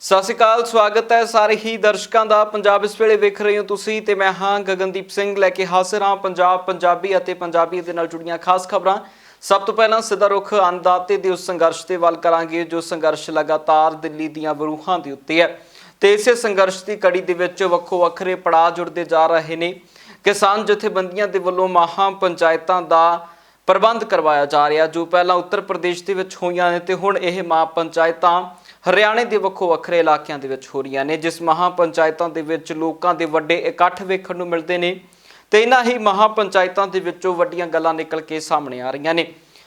ਸਤਿ ਸ਼੍ਰੀ ਅਕਾਲ, ਸਵਾਗਤ ਹੈ ਸਾਰੇ ਹੀ ਦਰਸ਼ਕਾਂ ਦਾ। ਪੰਜਾਬ ਇਸ ਵੇਲੇ ਵੇਖ ਰਹੇ ਹੋ ਤੁਸੀਂ ਤੇ ਮੈਂ ਹਾਂ ਗਗਨਦੀਪ ਸਿੰਘ ਲੈ ਕੇ ਹਾਜ਼ਰ ਹਾਂ ਪੰਜਾਬ, ਪੰਜਾਬੀ ਅਤੇ ਪੰਜਾਬੀ ਦੇ ਨਾਲ ਜੁੜੀਆਂ ਖਾਸ ਖਬਰਾਂ। ਸਭ ਤੋਂ ਪਹਿਲਾਂ ਸਿੱਧਾ ਰੁਖ ਅੰਨਦਾਤੇ ਦੇ ਉਸ ਸੰਘਰਸ਼ ਦੇ ਵੱਲ ਕਰਾਂਗੇ ਜੋ ਸੰਘਰਸ਼ ਲਗਾਤਾਰ ਦਿੱਲੀ ਦੀਆਂ ਬਰੂਹਾਂ ਦੇ ਉੱਤੇ ਹੈ ਤੇ ਇਸੇ ਸੰਘਰਸ਼ ਦੀ ਕੜੀ ਦੇ ਵਿੱਚ ਵੱਖੋ ਵੱਖਰੇ ਪੜਾਅ ਜੁੜਦੇ ਜਾ ਰਹੇ ਨੇ। ਕਿਸਾਨ ਜਥੇਬੰਦੀਆਂ ਦੇ ਵੱਲੋਂ ਮਹਾ ਪੰਚਾਇਤਾਂ ਦਾ ਪ੍ਰਬੰਧ ਕਰਵਾਇਆ ਜਾ ਰਿਹਾ ਜੋ ਪਹਿਲਾਂ ਉੱਤਰ ਪ੍ਰਦੇਸ਼ ਦੇ ਵਿੱਚ ਹੋਈਆਂ ਨੇ ਤੇ ਹੁਣ ਇਹ ਮਹਾ ਪੰਚਾਇਤਾਂ ਹਰਿਆਣੇ ਦੇ ਵੱਖੋ ਵੱਖਰੇ ਇਲਾਕਿਆਂ ਦੇ ਵਿੱਚ ਹੋ ਰਹੀਆਂ ਨੇ, ਜਿਸ ਮਹਾ ਪੰਚਾਇਤਾਂ ਦੇ ਵਿੱਚ ਲੋਕਾਂ ਦੇ ਵੱਡੇ ਇਕੱਠ ਵੇਖਣ ਨੂੰ ਮਿਲਦੇ ਨੇ ਤੇ ਇਹਨਾਂ ਹੀ ਮਹਾ ਪੰਚਾਇਤਾਂ ਦੇ ਵਿੱਚੋਂ ਵੱਡੀਆਂ ਗੱਲਾਂ ਨਿਕਲ ਕੇ ਸਾਹਮਣੇ ਆ ਰਹੀਆਂ ਨੇ।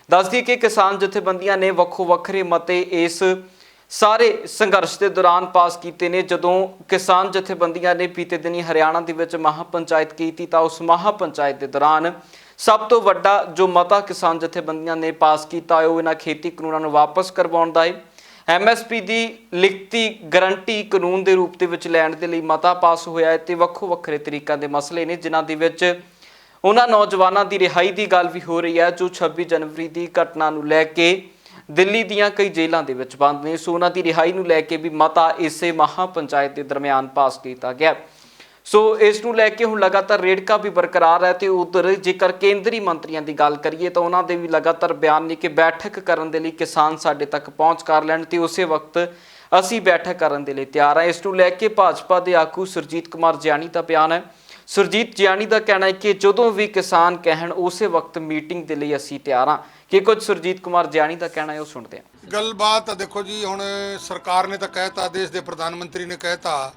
ਦੱਸਦੀ ਕਿ ਕਿਸਾਨ ਜਥੇਬੰਦੀਆਂ ਨੇ ਵੱਖੋ ਵੱਖਰੇ ਮਤੇ ਇਸ ਸਾਰੇ ਸੰਘਰਸ਼ ਦੇ ਦੌਰਾਨ ਪਾਸ ਕੀਤੇ ਨੇ। ਜਦੋਂ ਕਿਸਾਨ ਜਥੇਬੰਦੀਆਂ ਨੇ ਬੀਤੇ ਦਿਨੀ ਹਰਿਆਣਾ ਦੇ ਵਿੱਚ ਮਹਾ ਪੰਚਾਇਤ ਕੀਤੀ ਤਾਂ ਉਸ ਮਹਾ ਪੰਚਾਇਤ ਦੇ ਦੌਰਾਨ ਸਭ ਤੋਂ ਵੱਡਾ ਜੋ ਮਤਾ ਕਿਸਾਨ ਜਥੇਬੰਦੀਆਂ ਨੇ ਪਾਸ ਕੀਤਾ ਉਹ ਇਹਨਾਂ ਖੇਤੀ ਕਾਨੂੰਨਾਂ ਨੂੰ ਵਾਪਸ ਕਰਵਾਉਣ ਦਾ ਹੈ। MSP ਦੀ ਲਿਖਤੀ ਗਰੰਟੀ ਕਾਨੂੰਨ ਦੇ ਰੂਪ ਦੇ ਵਿੱਚ ਲੈਣ ਦੇ ਲਈ ਮਤਾ ਪਾਸ ਹੋਇਆ ਹੈ ਤੇ ਵੱਖੋ ਵੱਖਰੇ ਤਰੀਕਿਆਂ ਦੇ ਮਸਲੇ ਨੇ ਜਿਨ੍ਹਾਂ ਦੇ ਵਿੱਚ ਉਹਨਾਂ ਨੌਜਵਾਨਾਂ ਦੀ ਰਿਹਾਈ ਦੀ ਗੱਲ ਵੀ ਹੋ ਰਹੀ ਹੈ ਜੋ 26 ਜਨਵਰੀ ਦੀ ਘਟਨਾ ਨੂੰ ਲੈ ਕੇ ਦਿੱਲੀ ਦੀਆਂ ਕਈ ਜੇਲ੍ਹਾਂ ਦੇ ਵਿੱਚ ਬੰਦ ਨੇ। ਸੋ ਉਹਨਾਂ ਦੀ ਰਿਹਾਈ ਨੂੰ ਲੈ ਕੇ ਵੀ ਮਤਾ ਇਸੇ ਮਹਾ ਪੰਚਾਇਤ ਦੇ ਦਰਮਿਆਨ ਪਾਸ ਕੀਤਾ ਗਿਆ। ਸੋ ਇਸ ਨੂੰ ਲੈ ਕੇ ਹੁਣ ਲਗਾਤਾਰ ਰੇੜਕਾ ਵੀ ਬਰਕਰਾਰ ਹੈ ਤੇ ਉਧਰ ਜੇਕਰ ਕੇਂਦਰੀ ਮੰਤਰੀਆਂ ਦੀ ਗੱਲ ਕਰੀਏ ਤਾਂ ਉਹਨਾਂ ਦੇ ਵੀ ਲਗਾਤਾਰ ਬਿਆਨ ਨੇ ਕਿ ਬੈਠਕ ਕਰਨ ਦੇ ਲਈ ਕਿਸਾਨ ਸਾਡੇ ਤੱਕ ਪਹੁੰਚ ਕਰ ਲੈਣ ਤੇ ਉਸੇ ਵਕਤ ਅਸੀਂ ਬੈਠਕ ਕਰਨ ਦੇ ਲਈ ਤਿਆਰ ਹਾਂ। ਇਸ ਨੂੰ ਲੈ ਕੇ ਭਾਜਪਾ ਦੇ ਆਗੂ ਸੁਰਜੀਤ ਕੁਮਾਰ ਜਿਆਣੀ ਦਾ ਬਿਆਨ ਹੈ। ਸੁਰਜੀਤ ਜਿਆਣੀ ਦਾ ਕਹਿਣਾ ਹੈ ਕਿ ਜਦੋਂ ਵੀ ਕਿਸਾਨ ਕਹਿਣ ਉਸੇ ਵਕਤ ਮੀਟਿੰਗ ਦੇ ਲਈ ਅਸੀਂ ਤਿਆਰ ਹਾਂ। ਕਿ ਕੁਝ ਸੁਰਜੀਤ ਕੁਮਾਰ ਜਿਆਣੀ ਦਾ ਕਹਿਣਾ ਹੈ ਉਹ ਸੁਣਦੇ ਹਾਂ। ਗੱਲਬਾਤ ਦੇਖੋ ਜੀ, ਹੁਣ ਸਰਕਾਰ ਨੇ ਤਾਂ ਕਹਿਤਾ, ਦੇਸ਼ ਦੇ ਪ੍ਰਧਾਨ ਮੰਤਰੀ ਨੇ ਕਹਿਤਾ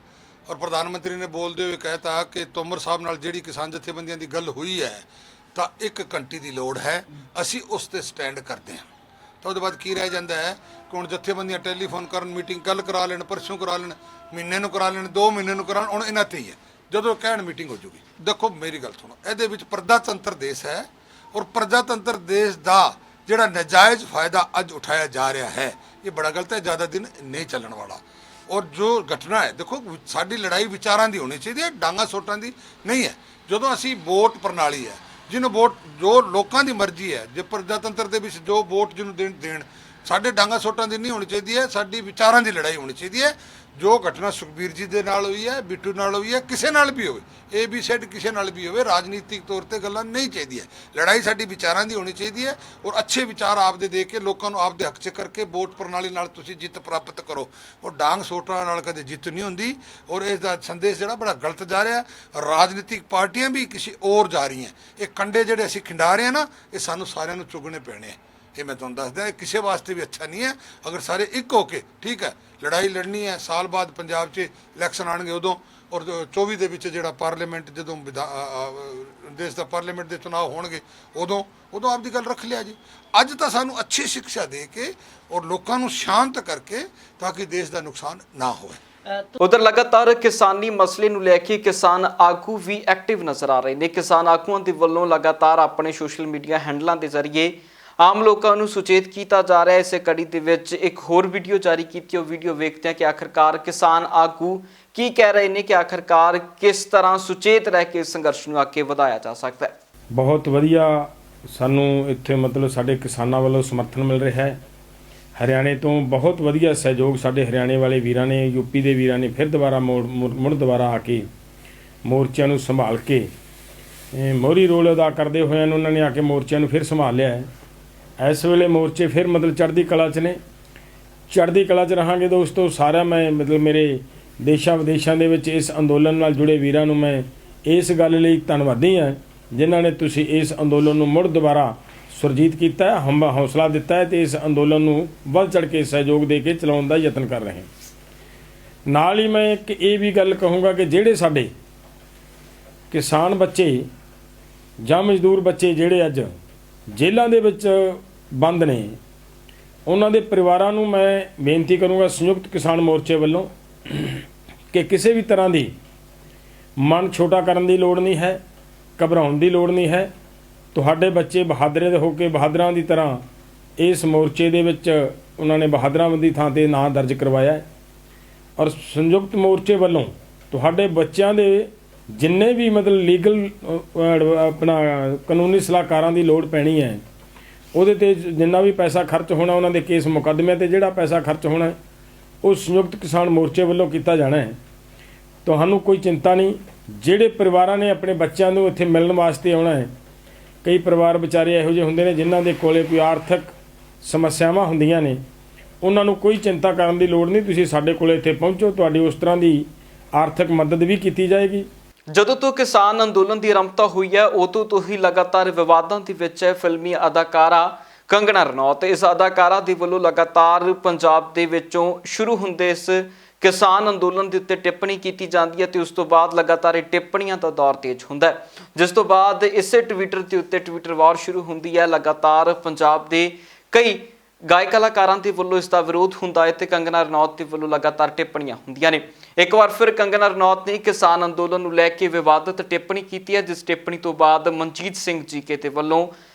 ਔਰ ਪ੍ਰਧਾਨ ਮੰਤਰੀ ਨੇ ਬੋਲਦੇ ਹੋਏ ਕਹਿਤਾ ਕਿ ਤੋਮਰ ਸਾਹਿਬ ਨਾਲ ਜਿਹੜੀ ਕਿਸਾਨ ਜਥੇਬੰਦੀਆਂ ਦੀ ਗੱਲ ਹੋਈ ਹੈ ਤਾਂ 1 ਘੰਟੇ ਦੀ ਲੋੜ ਹੈ, ਅਸੀਂ ਉਸ ਤੇ ਸਟੈਂਡ ਕਰਦੇ ਹਾਂ। ਤਾਂ ਉਹਦੇ ਬਾਅਦ ਕੀ ਰਹਿ ਜਾਂਦਾ ਹੈ ਕਿ ਹੁਣ ਜਥੇਬੰਦੀਆਂ ਟੈਲੀਫੋਨ ਕਰਨ, ਮੀਟਿੰਗ ਕੱਲ ਕਰਾ ਲੈਣ, ਪਰਸੋਂ ਕਰਾ ਲੈਣ, ਮਹੀਨੇ ਨੂੰ ਕਰਾ ਲੈਣ, 2 ਮਹੀਨੇ ਨੂੰ ਕਰਾਉਣ, ਹੁਣ ਇਹਨਾਂ ਤੇ ਹੀ ਹੈ। ਜਦੋਂ ਕਹਿਣ ਮੀਟਿੰਗ ਹੋ ਜੂਗੀ। ਦੇਖੋ ਮੇਰੀ ਗੱਲ ਸੁਣੋ, ਇਹਦੇ ਵਿੱਚ ਪ੍ਰਜਾਤੰਤਰ ਦੇਸ਼ ਹੈ ਔਰ ਪ੍ਰਜਾਤੰਤਰ ਦੇਸ਼ ਦਾ ਜਿਹੜਾ ਨਜਾਇਜ਼ ਫਾਇਦਾ ਅੱਜ ਉਠਾਇਆ ਜਾ ਰਿਹਾ ਹੈ ਇਹ ਬੜਾ ਗਲਤ ਹੈ, ਜ਼ਿਆਦਾ ਦਿਨ ਨਹੀਂ ਚੱਲਣ ਵਾਲਾ। ਔਰ ਜੋ ਘਟਨਾ ਹੈ ਦੇਖੋ, ਸਾਡੀ ਲੜਾਈ ਵਿਚਾਰਾਂ ਦੀ ਹੋਣੀ ਚਾਹੀਦੀ ਹੈ, ਡਾਂਗਾ ਸੋਟਾਂ ਦੀ ਨਹੀਂ ਹੈ। ਜਦੋਂ ਅਸੀਂ ਵੋਟ ਪ੍ਰਣਾਲੀ ਹੈ, ਜਿਹਨੂੰ ਵੋਟ ਜੋ ਲੋਕਾਂ ਦੀ ਮਰਜ਼ੀ ਹੈ, ਜੇ ਪ੍ਰਜਾਤੰਤਰ ਦੇ ਵਿੱਚ ਜੋ ਵੋਟ ਜਿਹਨੂੰ ਦੇਣ ਸਾਡੇ ਡਾਂਗਾ ਸੋਟਾਂ ਦੀ ਨਹੀਂ ਹੋਣੀ ਚਾਹੀਦੀ ਹੈ, ਸਾਡੀ ਵਿਚਾਰਾਂ ਦੀ ਲੜਾਈ ਹੋਣੀ ਚਾਹੀਦੀ ਹੈ। ਜੋ ਘਟਨਾ ਸੁਖਬੀਰ ਜੀ ਦੇ ਨਾਲ ਹੋਈ ਹੈ, ਬਿੱਟੂ ਨਾਲ ਹੋਈ ਹੈ, ਕਿਸੇ ਨਾਲ ਵੀ ਹੋਵੇ, ABC ਕਿਸੇ ਨਾਲ ਵੀ ਹੋਵੇ, ਰਾਜਨੀਤਿਕ ਤੌਰ ਤੇ ਗੱਲਾਂ ਨਹੀਂ ਚਾਹੀਦੀਆਂ। ਲੜਾਈ ਸਾਡੀ ਵਿਚਾਰਾਂ ਦੀ ਹੋਣੀ ਚਾਹੀਦੀ ਹੈ ਔਰ ਅੱਛੇ ਵਿਚਾਰ ਆਪਦੇ ਦੇ ਕੇ ਲੋਕਾਂ ਨੂੰ ਆਪਦੇ ਹੱਕ 'ਚ ਕਰਕੇ ਵੋਟ ਪ੍ਰਣਾਲੀ ਨਾਲ ਤੁਸੀਂ ਜਿੱਤ ਪ੍ਰਾਪਤ ਕਰੋ। ਉਹ ਡਾਂਗ ਸੋਟਾਂ ਨਾਲ ਕਦੇ ਜਿੱਤ ਨਹੀਂ ਹੁੰਦੀ ਔਰ ਇਸ ਦਾ ਸੰਦੇਸ਼ ਜਿਹੜਾ ਬੜਾ ਗਲਤ ਜਾ ਰਿਹਾ। ਰਾਜਨੀਤਿਕ ਪਾਰਟੀਆਂ ਵੀ ਕਿਸੇ ਹੋਰ ਜਾ ਰਹੀਆਂ। ਇਹ ਕੰਡੇ ਜਿਹੜੇ ਅਸੀਂ ਖਿੰਡਾ ਰਹੇ ਹਾਂ ਨਾ, ਇਹ ਸਾਨੂੰ ਸਾਰਿਆਂ ਨੂੰ ਚੁਗਣੇ ਪੈਣੇ ਆ। ਇਹ ਮੈਂ ਤੁਹਾਨੂੰ ਦੱਸਦਾ, ਇਹ ਕਿਸੇ ਵਾਸਤੇ ਵੀ ਅੱਛਾ ਨਹੀਂ ਹੈ। ਅਗਰ ਸਾਰੇ ਇੱਕ ਹੋ ਕੇ ਠੀਕ ਹੈ ਲੜਾਈ ਲੜਨੀ ਹੈ, ਸਾਲ ਬਾਅਦ ਪੰਜਾਬ 'ਚ ਇਲੈਕਸ਼ਨ ਆਉਣਗੇ ਉਦੋਂ, ਔਰ 24 ਦੇ ਵਿੱਚ ਜਿਹੜਾ ਪਾਰਲੀਮੈਂਟ ਜਦੋਂ ਦੇਸ਼ ਦਾ ਪਾਰਲੀਮੈਂਟ ਦੇ ਚੁਣਾਵ ਹੋਣਗੇ ਉਦੋਂ ਆਪਦੀ ਗੱਲ ਰੱਖ ਲਿਆ ਜੀ। ਅੱਜ ਤਾਂ ਸਾਨੂੰ ਅੱਛੀ ਸਿੱਖਿਆ ਦੇ ਕੇ ਔਰ ਲੋਕਾਂ ਨੂੰ ਸ਼ਾਂਤ ਕਰਕੇ ਤਾਂ ਕਿ ਦੇਸ਼ ਦਾ ਨੁਕਸਾਨ ਨਾ ਹੋਵੇ। ਉਧਰ ਲਗਾਤਾਰ ਕਿਸਾਨੀ ਮਸਲੇ ਨੂੰ ਲੈ ਕੇ ਕਿਸਾਨ ਆਗੂ ਵੀ ਐਕਟਿਵ ਨਜ਼ਰ ਆ ਰਹੇ ਨੇ। ਕਿਸਾਨ ਆਗੂਆਂ ਦੇ ਵੱਲੋਂ ਲਗਾਤਾਰ ਆਪਣੇ ਸੋਸ਼ਲ ਮੀਡੀਆ ਹੈਂਡਲਾਂ ਦੇ ਜ਼ਰੀਏ ਆਮ ਲੋਕਾਂ ਨੂੰ ਸੁਚੇਤ ਕੀਤਾ ਜਾ ਰਿਹਾ ਹੈ। ਇਸੇ ਕੜੀ ਦੇ ਵਿੱਚ ਇੱਕ ਹੋਰ ਵੀਡੀਓ ਜਾਰੀ ਕੀਤੀ, ਉਹ ਵੀਡੀਓ ਵੇਖਦੇ ਹਾਂ ਕਿ ਆਖਰਕਾਰ ਕਿਸਾਨ ਆਗੂ ਕੀ ਕਹਿ ਰਹੇ ਨੇ, ਕਿ ਆਖਰਕਾਰ ਕਿਸ ਤਰ੍ਹਾਂ ਸੁਚੇਤ ਰਹਿ ਕੇ ਸੰਘਰਸ਼ ਨੂੰ ਅੱਗੇ ਵਧਾਇਆ ਜਾ ਸਕਦਾ ਹੈ। ਬਹੁਤ ਵਧੀਆ ਸਾਨੂੰ ਇੱਥੇ ਮਤਲਬ ਸਾਡੇ ਕਿਸਾਨਾਂ ਵੱਲੋਂ ਸਮਰਥਨ ਮਿਲ ਰਿਹਾ ਹੈ। ਹਰਿਆਣੇ ਤੋਂ ਬਹੁਤ ਵਧੀਆ ਸਹਿਯੋਗ ਸਾਡੇ ਹਰਿਆਣੇ ਵਾਲੇ ਵੀਰਾਂ ਨੇ, ਯੂਪੀ ਦੇ ਵੀਰਾਂ ਨੇ ਫਿਰ ਦੁਬਾਰਾ ਮੁੜ ਦੁਬਾਰਾ ਆ ਕੇ ਮੋਰਚਿਆਂ ਨੂੰ ਸੰਭਾਲ ਕੇ ਮੋਹਰੀ ਰੋਲ ਅਦਾ ਕਰਦੇ ਹੋਇਆਂ ਉਹਨਾਂ ਨੇ ਆ ਕੇ ਮੋਰਚਿਆਂ ਨੂੰ ਫਿਰ ਸੰਭਾਲ ਲਿਆ ਹੈ। ਇਸ ਵੇਲੇ ਮੋਰਚੇ ਫਿਰ ਮਤਲਬ ਚੜ੍ਹਦੀ ਕਲਾ 'ਚ ਨੇ, ਚੜ੍ਹਦੀ ਕਲਾ 'ਚ ਰਹਾਂਗੇ ਦੋਸਤੋ। ਸਾਰਾ ਮੈਂ ਮਤਲਬ ਮੇਰੇ ਦੇਸ਼ਾਂ ਵਿਦੇਸ਼ਾਂ ਦੇ ਵਿੱਚ ਇਸ ਅੰਦੋਲਨ ਨਾਲ ਜੁੜੇ ਵੀਰਾਂ ਨੂੰ ਮੈਂ ਇਸ ਗੱਲ ਲਈ ਧੰਨਵਾਦੀ ਹਾਂ ਜਿਨ੍ਹਾਂ ਨੇ ਤੁਸੀਂ ਇਸ ਅੰਦੋਲਨ ਨੂੰ ਮੁੜ ਦੁਬਾਰਾ ਸੁਰਜੀਤ ਕੀਤਾ ਹੈ, ਹੌਸਲਾ ਦਿੱਤਾ ਹੈ ਤੇ ਇਸ ਅੰਦੋਲਨ ਨੂੰ ਵੱਧ ਚੜ੍ਹ ਕੇ ਸਹਿਯੋਗ ਦੇ ਕੇ ਚਲਾਉਣ ਦਾ ਯਤਨ ਕਰ ਰਹੇ। ਨਾਲ ਹੀ ਮੈਂ ਇੱਕ ਇਹ ਵੀ ਗੱਲ ਕਹੂੰਗਾ ਕਿ ਜਿਹੜੇ ਸਾਡੇ ਕਿਸਾਨ ਬੱਚੇ ਜਾਂ ਮਜ਼ਦੂਰ ਬੱਚੇ ਜਿਹੜੇ ਅੱਜ ਜੇਲ੍ਹਾਂ ਦੇ ਵਿੱਚ ਬੰਦ ਨੇ, ਉਹਨਾਂ ਦੇ ਪਰਿਵਾਰਾਂ ਨੂੰ ਮੈਂ ਬੇਨਤੀ ਕਰੂੰਗਾ ਸੰਯੁਕਤ ਕਿਸਾਨ ਮੋਰਚੇ ਵੱਲੋਂ ਕਿ ਕਿਸੇ ਵੀ ਤਰ੍ਹਾਂ ਦੀ ਮਨ ਛੋਟਾ ਕਰਨ ਦੀ ਲੋੜ ਨਹੀਂ ਹੈ, ਘਬਰਾਉਣ ਦੀ ਲੋੜ ਨਹੀਂ ਹੈ। ਤੁਹਾਡੇ ਬੱਚੇ ਬਹਾਦਰਾਂ ਦੇ ਹੋ ਕੇ ਬਹਾਦਰਾਂ ਦੀ ਤਰ੍ਹਾਂ ਇਸ ਮੋਰਚੇ ਦੇ ਵਿੱਚ ਉਹਨਾਂ ਨੇ ਬਹਾਦਰਾਂ ਦੀ ਥਾਂ 'ਤੇ ਨਾਂ ਦਰਜ ਕਰਵਾਇਆ ਹੈ ਔਰ ਸੰਯੁਕਤ ਮੋਰਚੇ ਵੱਲੋਂ ਤੁਹਾਡੇ ਬੱਚਿਆਂ ਦੇ ਜਿੰਨੇ ਵੀ ਮਤਲਬ ਲੀਗਲ ਆਪਣਾ ਕਾਨੂੰਨੀ ਸਲਾਹਕਾਰਾਂ ਦੀ ਲੋੜ ਪੈਣੀ ਹੈ, ਉਹਦੇ 'ਤੇ ਜਿੰਨਾ ਵੀ ਪੈਸਾ ਖਰਚ ਹੋਣਾ, ਉਹਨਾਂ ਦੇ ਕੇਸ ਮੁਕੱਦਮਿਆਂ 'ਤੇ ਜਿਹੜਾ ਪੈਸਾ ਖਰਚ ਹੋਣਾ ਉਹ ਸੰਯੁਕਤ ਕਿਸਾਨ ਮੋਰਚੇ ਵੱਲੋਂ ਕੀਤਾ ਜਾਣਾ ਹੈ। ਤੁਹਾਨੂੰ ਕੋਈ ਚਿੰਤਾ ਨਹੀਂ। ਜਿਹੜੇ ਪਰਿਵਾਰਾਂ ਨੇ ਆਪਣੇ ਬੱਚਿਆਂ ਨੂੰ ਇੱਥੇ ਮਿਲਣ ਵਾਸਤੇ ਆਉਣਾ ਹੈ, ਕਈ ਪਰਿਵਾਰ ਵਿਚਾਰੇ ਇਹੋ ਜਿਹੇ ਹੁੰਦੇ ਨੇ ਜਿਨ੍ਹਾਂ ਦੇ ਕੋਲੇ ਕੋਈ ਆਰਥਿਕ ਸਮੱਸਿਆਵਾਂ ਹੁੰਦੀਆਂ ਨੇ, ਉਹਨਾਂ ਨੂੰ ਕੋਈ ਚਿੰਤਾ ਕਰਨ ਦੀ ਲੋੜ ਨਹੀਂ। ਤੁਸੀਂ ਸਾਡੇ ਕੋਲੇ ਇੱਥੇ ਪਹੁੰਚੋ, ਤੁਹਾਡੀ ਉਸ ਤਰ੍ਹਾਂ ਦੀ ਆਰਥਿਕ ਮਦਦ ਵੀ ਕੀਤੀ ਜਾਏਗੀ। ਜਦੋਂ ਤੋਂ ਕਿਸਾਨ ਅੰਦੋਲਨ ਦੀ ਆਰੰਭਤਾ ਹੋਈ ਹੈ, ਉਦੋਂ ਤੋਂ ਹੀ ਲਗਾਤਾਰ ਵਿਵਾਦਾਂ ਦੇ ਵਿੱਚ ਹੈ ਫਿਲਮੀ ਅਦਾਕਾਰਾ ਕੰਗਨਾ ਰਣੌਤ। ਇਸ ਅਦਾਕਾਰਾ ਦੇ ਵੱਲੋਂ ਲਗਾਤਾਰ ਪੰਜਾਬ ਦੇ ਵਿੱਚੋਂ ਸ਼ੁਰੂ ਹੁੰਦੇ ਇਸ ਕਿਸਾਨ ਅੰਦੋਲਨ ਦੇ ਉੱਤੇ ਟਿੱਪਣੀ ਕੀਤੀ ਜਾਂਦੀ ਹੈ ਤੇ ਉਸ ਤੋਂ ਬਾਅਦ ਲਗਾਤਾਰ ਇਹ ਟਿੱਪਣੀਆਂ ਦਾ ਦੌਰ ਤੇਜ਼ ਹੁੰਦਾ ਹੈ, ਜਿਸ ਤੋਂ ਬਾਅਦ ਇਸੇ ਟਵਿੱਟਰ ਦੇ ਉੱਤੇ ਟਵਿੱਟਰ ਵਾਰ ਸ਼ੁਰੂ ਹੁੰਦੀ ਹੈ। ਲਗਾਤਾਰ ਪੰਜਾਬ ਦੇ ਕਈ ਗਾਇਕ ਕਲਾਕਾਰਾਂ ਦੇ ਵੱਲੋਂ ਇਸ ਦਾ ਵਿਰੋਧ ਹੁੰਦਾ ਹੈ ਤੇ ਕੰਗਨਾ ਰਣੌਤ ਦੇ ਵੱਲੋਂ ਲਗਾਤਾਰ ਟਿੱਪਣੀਆਂ ਹੁੰਦੀਆਂ ਨੇ। ਇੱਕ ਵਾਰ ਫਿਰ ਕੰਗਨਾ ਰਣੌਤ ਨੇ ਕਿਸਾਨ ਅੰਦੋਲਨ ਨੂੰ ਲੈ ਕੇ ਵਿਵਾਦਤ ਟਿੱਪਣੀ ਕੀਤੀ ਹੈ, ਜਿਸ ਟਿੱਪਣੀ ਤੋਂ ਬਾਅਦ ਮਨਜੀਤ ਸਿੰਘ ਜੀਕੇ ਦੇ ਵੱਲੋਂ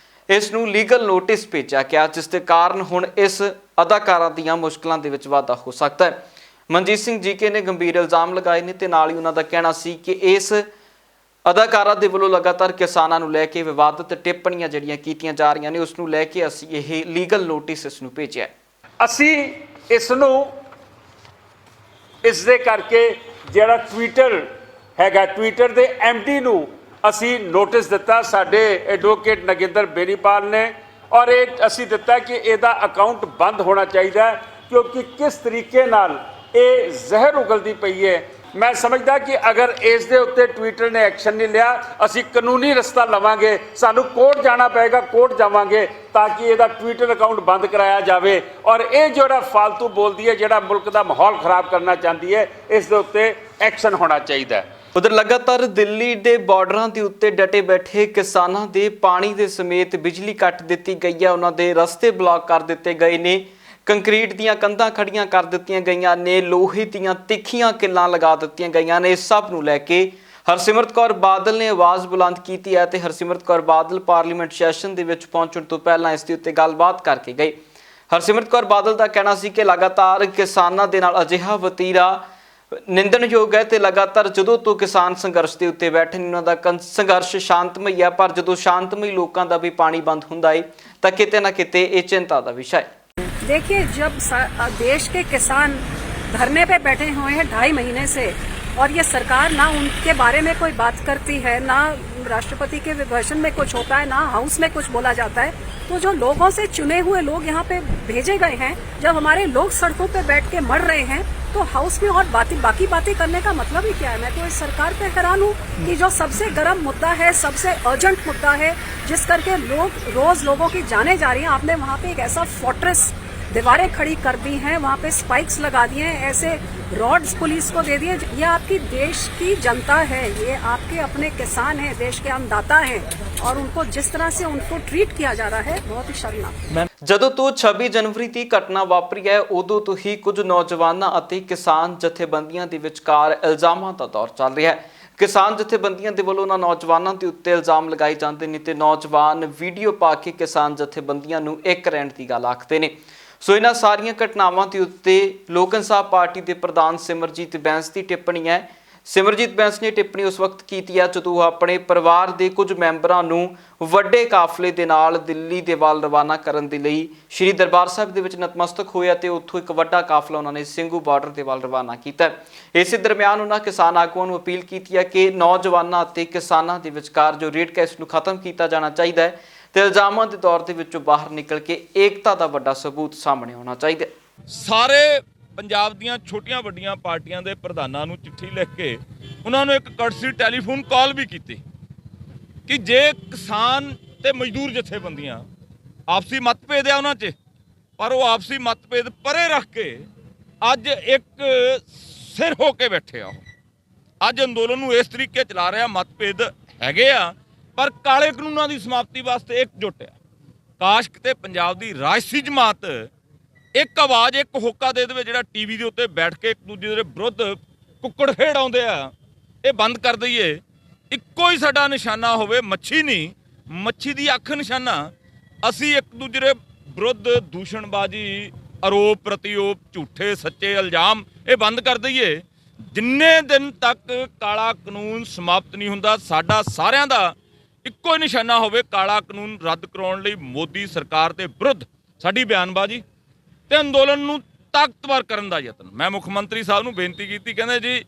ਇਸ ਨੂੰ ਲੀਗਲ ਨੋਟਿਸ ਭੇਜਿਆ ਗਿਆ, ਜਿਸ ਦੇ ਕਾਰਨ ਹੁਣ ਇਸ ਅਦਾਕਾਰਾਂ ਦੀਆਂ ਮੁਸ਼ਕਲਾਂ ਦੇ ਵਿੱਚ ਵਾਧਾ ਹੋ ਸਕਦਾ ਹੈ। ਮਨਜੀਤ ਸਿੰਘ ਜੀਕੇ ਨੇ ਗੰਭੀਰ ਇਲਜ਼ਾਮ ਲਗਾਏ ਨੇ ਤੇ ਨਾਲ ਹੀ ਉਹਨਾਂ ਦਾ ਕਹਿਣਾ ਸੀ ਕਿ ਇਸ ਅਦਾਕਾਰਾ ਦੇ ਵੱਲੋਂ ਲਗਾਤਾਰ ਕਿਸਾਨਾਂ ਨੂੰ ਲੈ ਕੇ ਵਿਵਾਦਤ ਟਿੱਪਣੀਆਂ ਜਿਹੜੀਆਂ ਕੀਤੀਆਂ ਜਾ ਰਹੀਆਂ ਨੇ, ਉਸ ਨੂੰ ਲੈ ਕੇ ਅਸੀਂ ਇਹ ਲੀਗਲ ਨੋਟਿਸ ਇਸ ਨੂੰ ਭੇਜਿਆ। ਅਸੀਂ ਇਸ ਨੂੰ ਇਸ ਦੇ ਕਰਕੇ ਜਿਹੜਾ ਟਵਿੱਟਰ ਹੈਗਾ, ਟਵਿੱਟਰ ਦੇ MD ਨੂੰ ਅਸੀਂ ਨੋਟਿਸ ਦਿੱਤਾ, ਸਾਡੇ ਐਡਵੋਕੇਟ ਨਗਿੰਦਰ ਬੇਨੀਪਾਲ ਨੇ, ਔਰ ਇਹ ਅਸੀਂ ਦਿੱਤਾ ਕਿ ਇਹਦਾ ਅਕਾਊਂਟ ਬੰਦ ਹੋਣਾ ਚਾਹੀਦਾ, ਕਿਉਂਕਿ ਕਿਸ ਤਰੀਕੇ ਨਾਲ ਇਹ ਜ਼ਹਿਰ ਉਗਲਦੀ ਪਈ ਹੈ। ਮੈਂ ਸਮਝਦਾ ਕਿ ਅਗਰ ਇਸ ਦੇ ਉੱਤੇ ਟਵਿੱਟਰ ਨੇ ਐਕਸ਼ਨ ਨਹੀਂ ਲਿਆ, ਅਸੀਂ ਕਾਨੂੰਨੀ ਰਸਤਾ ਲਵਾਂਗੇ, ਸਾਨੂੰ ਕੋਰਟ ਜਾਣਾ ਪਏਗਾ, ਕੋਰਟ ਜਾਵਾਂਗੇ ਤਾਂ ਕਿ ਇਹਦਾ ਟਵਿੱਟਰ ਅਕਾਊਂਟ ਬੰਦ ਕਰਾਇਆ ਜਾਵੇ। ਔਰ ਇਹ ਜਿਹੜਾ ਫालतू ਬੋਲਦੀ ਹੈ, ਜਿਹੜਾ ਮੁਲਕ ਦਾ ਮਾਹੌਲ ਖਰਾਬ ਕਰਨਾ ਚਾਹੁੰਦੀ ਹੈ, ਇਸ ਦੇ ਉੱਤੇ ਐਕਸ਼ਨ ਹੋਣਾ ਚਾਹੀਦਾ। ਉਧਰ ਲਗਾਤਾਰ ਦਿੱਲੀ ਦੇ ਬਾਰਡਰਾਂ ਦੇ ਉੱਤੇ ਡਟੇ ਬੈਠੇ ਕਿਸਾਨਾਂ ਦੇ ਪਾਣੀ ਦੇ ਸਮੇਤ ਬਿਜਲੀ ਕੱਟ ਦਿੱਤੀ ਗਈ ਹੈ, ਉਹਨਾਂ ਦੇ ਰਸਤੇ ਬਲੌਕ ਕਰ ਦਿੱਤੇ ਗਏ ਨੇ, ਕੰਕਰੀਟ ਦੀਆਂ ਕੰਧਾਂ ਖੜੀਆਂ ਕਰ ਦਿੱਤੀਆਂ ਗਈਆਂ ਨੇ, ਲੋਹੇ ਦੀਆਂ ਤਿੱਖੀਆਂ ਕਿੱਲਾਂ ਲਗਾ ਦਿੱਤੀਆਂ ਗਈਆਂ ਨੇ। ਇਸ ਸਭ ਨੂੰ ਲੈ ਕੇ ਹਰਸਿਮਰਤ ਕੌਰ ਬਾਦਲ ਨੇ ਆਵਾਜ਼ ਬੁਲੰਦ ਕੀਤੀ ਹੈ ਤੇ ਹਰਸਿਮਰਤ ਕੌਰ ਬਾਦਲ ਪਾਰਲੀਮੈਂਟ ਸੈਸ਼ਨ ਦੇ ਵਿੱਚ ਪਹੁੰਚਣ ਤੋਂ ਪਹਿਲਾਂ ਇਸ ਦੇ ਉੱਤੇ ਗੱਲਬਾਤ ਕਰਕੇ ਗਈ। ਹਰਸਿਮਰਤ ਕੌਰ ਬਾਦਲ ਦਾ ਕਹਿਣਾ ਸੀ ਕਿ ਲਗਾਤਾਰ ਕਿਸਾਨਾਂ ਦੇ ਨਾਲ ਅਜਿਹਾ ਵਤੀਰਾ ਨਿੰਦਣਯੋਗ ਹੈ ਤੇ ਲਗਾਤਾਰ ਜਦੋਂ ਤੋਂ ਕਿਸਾਨ ਸੰਘਰਸ਼ ਦੇ ਉੱਤੇ ਬੈਠੇ ਨੇ, ਉਹਨਾਂ ਦਾ ਸੰਘਰਸ਼ ਸ਼ਾਂਤਮਈ ਹੈ, ਪਰ ਜਦੋਂ ਸ਼ਾਂਤਮਈ ਲੋਕਾਂ ਦਾ ਵੀ ਪਾਣੀ ਬੰਦ ਹੁੰਦਾ ਹੈ ਤਾਂ ਕਿਤੇ ਨਾ ਕਿਤੇ ਇਹ ਚਿੰਤਾ ਦਾ ਵਿਸ਼ਾ ਹੈ। देखिए, जब देश के किसान धरने पे बैठे हुए हैं 2.5 महीने से और ये सरकार ना उनके बारे में कोई बात करती है, ना राष्ट्रपति के भाषण में कुछ होता है, ना हाउस में कुछ बोला जाता है, तो जो लोगों से चुने हुए लोग यहाँ पे भेजे गए हैं, जब हमारे लोग सड़कों पे बैठ के मर रहे हैं तो हाउस में और बाकी बातें करने का मतलब ही क्या है। मैं तो इस सरकार पे हैरान हूँ कि जो सबसे गर्म मुद्दा है, सबसे अर्जेंट मुद्दा है, जिस करके लोग रोज लोगों की जाने जा रही हैं, आपने वहाँ पे एक ऐसा फोर्ट्रेस दीवारें खड़ी कर दी हैं, वहाँ पे स्पाइक्स लगा दिए हैं, ऐसे रॉड्स पुलिस को दे दिए। ये आपकी देश की जनता है, ये आपके अपने किसान हैं, देश के अन्नदाता हैं, और उनको जिस तरह से उनको ट्रीट किया जा रहा है बहुत ही शर्मनाक। ਜਦੋਂ ਤੋਂ 26 ਜਨਵਰੀ ਦੀ ਘਟਨਾ ਵਾਪਰੀ ਹੈ, ਉਦੋਂ ਤੋਂ ਹੀ ਕੁਝ ਨੌਜਵਾਨਾਂ ਅਤੇ ਕਿਸਾਨ ਜਥੇਬੰਦੀਆਂ ਦੇ ਵਿਚਕਾਰ ਇਲਜ਼ਾਮਾਂ ਦਾ ਦੌਰ ਚੱਲ ਰਿਹਾ ਹੈ। ਕਿਸਾਨ ਜਥੇਬੰਦੀਆਂ ਦੇ ਵੱਲੋਂ ਉਹਨਾਂ ਨੌਜਵਾਨਾਂ ਦੇ ਉੱਤੇ ਇਲਜ਼ਾਮ ਲਗਾਏ ਜਾਂਦੇ ਨੇ ਤੇ ਨੌਜਵਾਨ ਵੀਡੀਓ ਪਾ ਕੇ ਕਿਸਾਨ ਜਥੇਬੰਦੀਆਂ ਨੂੰ ਇੱਕ ਰਹਿਣ ਦੀ ਗੱਲ ਆਖਦੇ ਨੇ। ਸੋ ਇਹਨਾਂ ਸਾਰੀਆਂ ਘਟਨਾਵਾਂ ਦੇ ਉੱਤੇ ਲੋਕ ਇਨਸਾਫ ਪਾਰਟੀ ਦੇ ਪ੍ਰਧਾਨ ਸਿਮਰਜੀਤ ਬੈਂਸ ਦੀ ਟਿੱਪਣੀ ਹੈ। ਸਿਮਰਜੀਤ ਬੈਂਸ ਨੇ ਟਿੱਪਣੀ ਉਸ ਵਕਤ ਕੀਤੀ ਹੈ ਜਦੋਂ ਉਹ ਆਪਣੇ ਪਰਿਵਾਰ ਦੇ ਕੁਝ ਮੈਂਬਰਾਂ ਨੂੰ ਵੱਡੇ ਕਾਫਲੇ ਦੇ ਨਾਲ ਦਿੱਲੀ ਦੇ ਵੱਲ ਰਵਾਨਾ ਕਰਨ ਦੇ ਲਈ ਸ਼੍ਰੀ ਦਰਬਾਰ ਸਾਹਿਬ ਦੇ ਵਿੱਚ ਨਤਮਸਤਕ ਹੋਇਆ ਤੇ ਉੱਥੋਂ ਇੱਕ ਵੱਡਾ ਕਾਫਲਾ ਉਹਨਾਂ ਨੇ ਸਿੰਘੂ ਬਾਰਡਰ ਦੇ ਵੱਲ ਰਵਾਨਾ ਕੀਤਾ। ਇਸੇ ਦਰਮਿਆਨ ਉਹਨਾਂ ਕਿਸਾਨ ਆਗੂਆਂ ਨੂੰ ਅਪੀਲ ਕੀਤੀ ਹੈ ਕਿ ਨੌਜਵਾਨਾਂ ਅਤੇ ਕਿਸਾਨਾਂ ਦੇ ਵਿਚਕਾਰ ਜੋ ਰੇਟ ਕੇਸ ਨੂੰ ਖਤਮ ਕੀਤਾ ਜਾਣਾ ਚਾਹੀਦਾ ਹੈ ਤੇ ਇਲਜ਼ਾਮਾਂ ਦੇ ਦੌਰ ਦੇ ਵਿੱਚੋਂ ਬਾਹਰ ਨਿਕਲ ਕੇ ਏਕਤਾ ਦਾ ਵੱਡਾ ਸਬੂਤ ਸਾਹਮਣੇ ਆਉਣਾ ਚਾਹੀਦਾ। ਸਾਰੇ ਪੰਜਾਬ ਦੀਆਂ ਛੋਟੀਆਂ ਵੱਡੀਆਂ ਪਾਰਟੀਆਂ ਦੇ ਪ੍ਰਧਾਨਾਂ ਨੂੰ ਚਿੱਠੀ ਲਿਖ ਕੇ ਉਹਨਾਂ ਨੂੰ ਇੱਕ ਕਰਟਸੀ ਟੈਲੀਫੋਨ ਕਾਲ ਵੀ ਕੀਤੀ ਕਿ ਜੇ ਕਿਸਾਨ ਤੇ ਮਜ਼ਦੂਰ ਜਥੇਬੰਦੀਆਂ ਆਪਸੀ ਮਤਭੇਦ ਆ ਉਹਨਾਂ 'ਚ, ਪਰ ਉਹ ਆਪਸੀ ਮਤਭੇਦ ਪਰੇ ਰੱਖ ਕੇ ਅੱਜ ਇੱਕ ਸਿਰ ਹੋ ਕੇ ਬੈਠੇ ਆ। ਉਹ ਅੱਜ ਅੰਦੋਲਨ ਨੂੰ ਇਸ ਤਰੀਕੇ ਚਲਾ ਰਿਹਾ, ਮਤਭੇਦ ਹੈਗੇ ਆ ਪਰ ਕਾਲੇ ਕਾਨੂੰਨਾਂ ਦੀ ਸਮਾਪਤੀ ਵਾਸਤੇ ਇੱਕਜੁੱਟ ਆ। ਕਾਸ਼ ਕਿਤੇ ਪੰਜਾਬ ਦੀ ਰਾਜਸੀ ਜਮਾਤ ਇੱਕ ਆਵਾਜ਼, ਇੱਕ ਹੋਕਾ ਦੇ ਦੇਵੇ, ਜਿਹੜਾ ਟੀਵੀ ਦੇ ਉੱਤੇ ਬੈਠ ਕੇ ਇੱਕ ਦੂਜੇ ਦੇ ਵਿਰੁੱਧ ਕੁੱਕੜ ਖੇਡ ਆਉਂਦੇ ਆ, ਇਹ ਬੰਦ ਕਰ ਦਈਏ। ਇੱਕੋ ਹੀ ਸਾਡਾ ਨਿਸ਼ਾਨਾ ਹੋਵੇ, ਮੱਛੀ ਨਹੀਂ, ਮੱਛੀ ਦੀ ਅੱਖ ਨਿਸ਼ਾਨਾ। ਅਸੀਂ ਇੱਕ ਦੂਜੇ ਦੇ ਵਿਰੁੱਧ ਦੂਸ਼ਣਬਾਜ਼ੀ, ਆਰੋਪ ਪ੍ਰਤੀਆਰੋਪ, ਝੂਠੇ ਸੱਚੇ ਇਲਜ਼ਾਮ ਇਹ ਬੰਦ ਕਰ ਦਈਏ। ਜਿੰਨੇ ਦਿਨ ਤੱਕ ਕਾਲਾ ਕਾਨੂੰਨ ਸਮਾਪਤ ਨਹੀਂ ਹੁੰਦਾ, ਸਾਡਾ ਸਾਰਿਆਂ ਦਾ ਇੱਕੋ ਹੀ ਨਿਸ਼ਾਨਾ ਹੋਵੇ, ਕਾਲਾ ਕਾਨੂੰਨ ਰੱਦ ਕਰਾਉਣ ਲਈ ਮੋਦੀ ਸਰਕਾਰ ਦੇ ਵਿਰੁੱਧ ਸਾਡੀ ਬਿਆਨਬਾਜ਼ੀ ਤੇ ਅੰਦੋਲਨ ਨੂੰ ਤਾਕਤਵਰ ਕਰਨ ਦਾ ਯਤਨ। ਮੈਂ ਮੁੱਖ ਮੰਤਰੀ ਸਾਹਿਬ ਨੂੰ ਬੇਨਤੀ ਕੀਤੀ, ਕਹਿੰਦੇ ਜੀ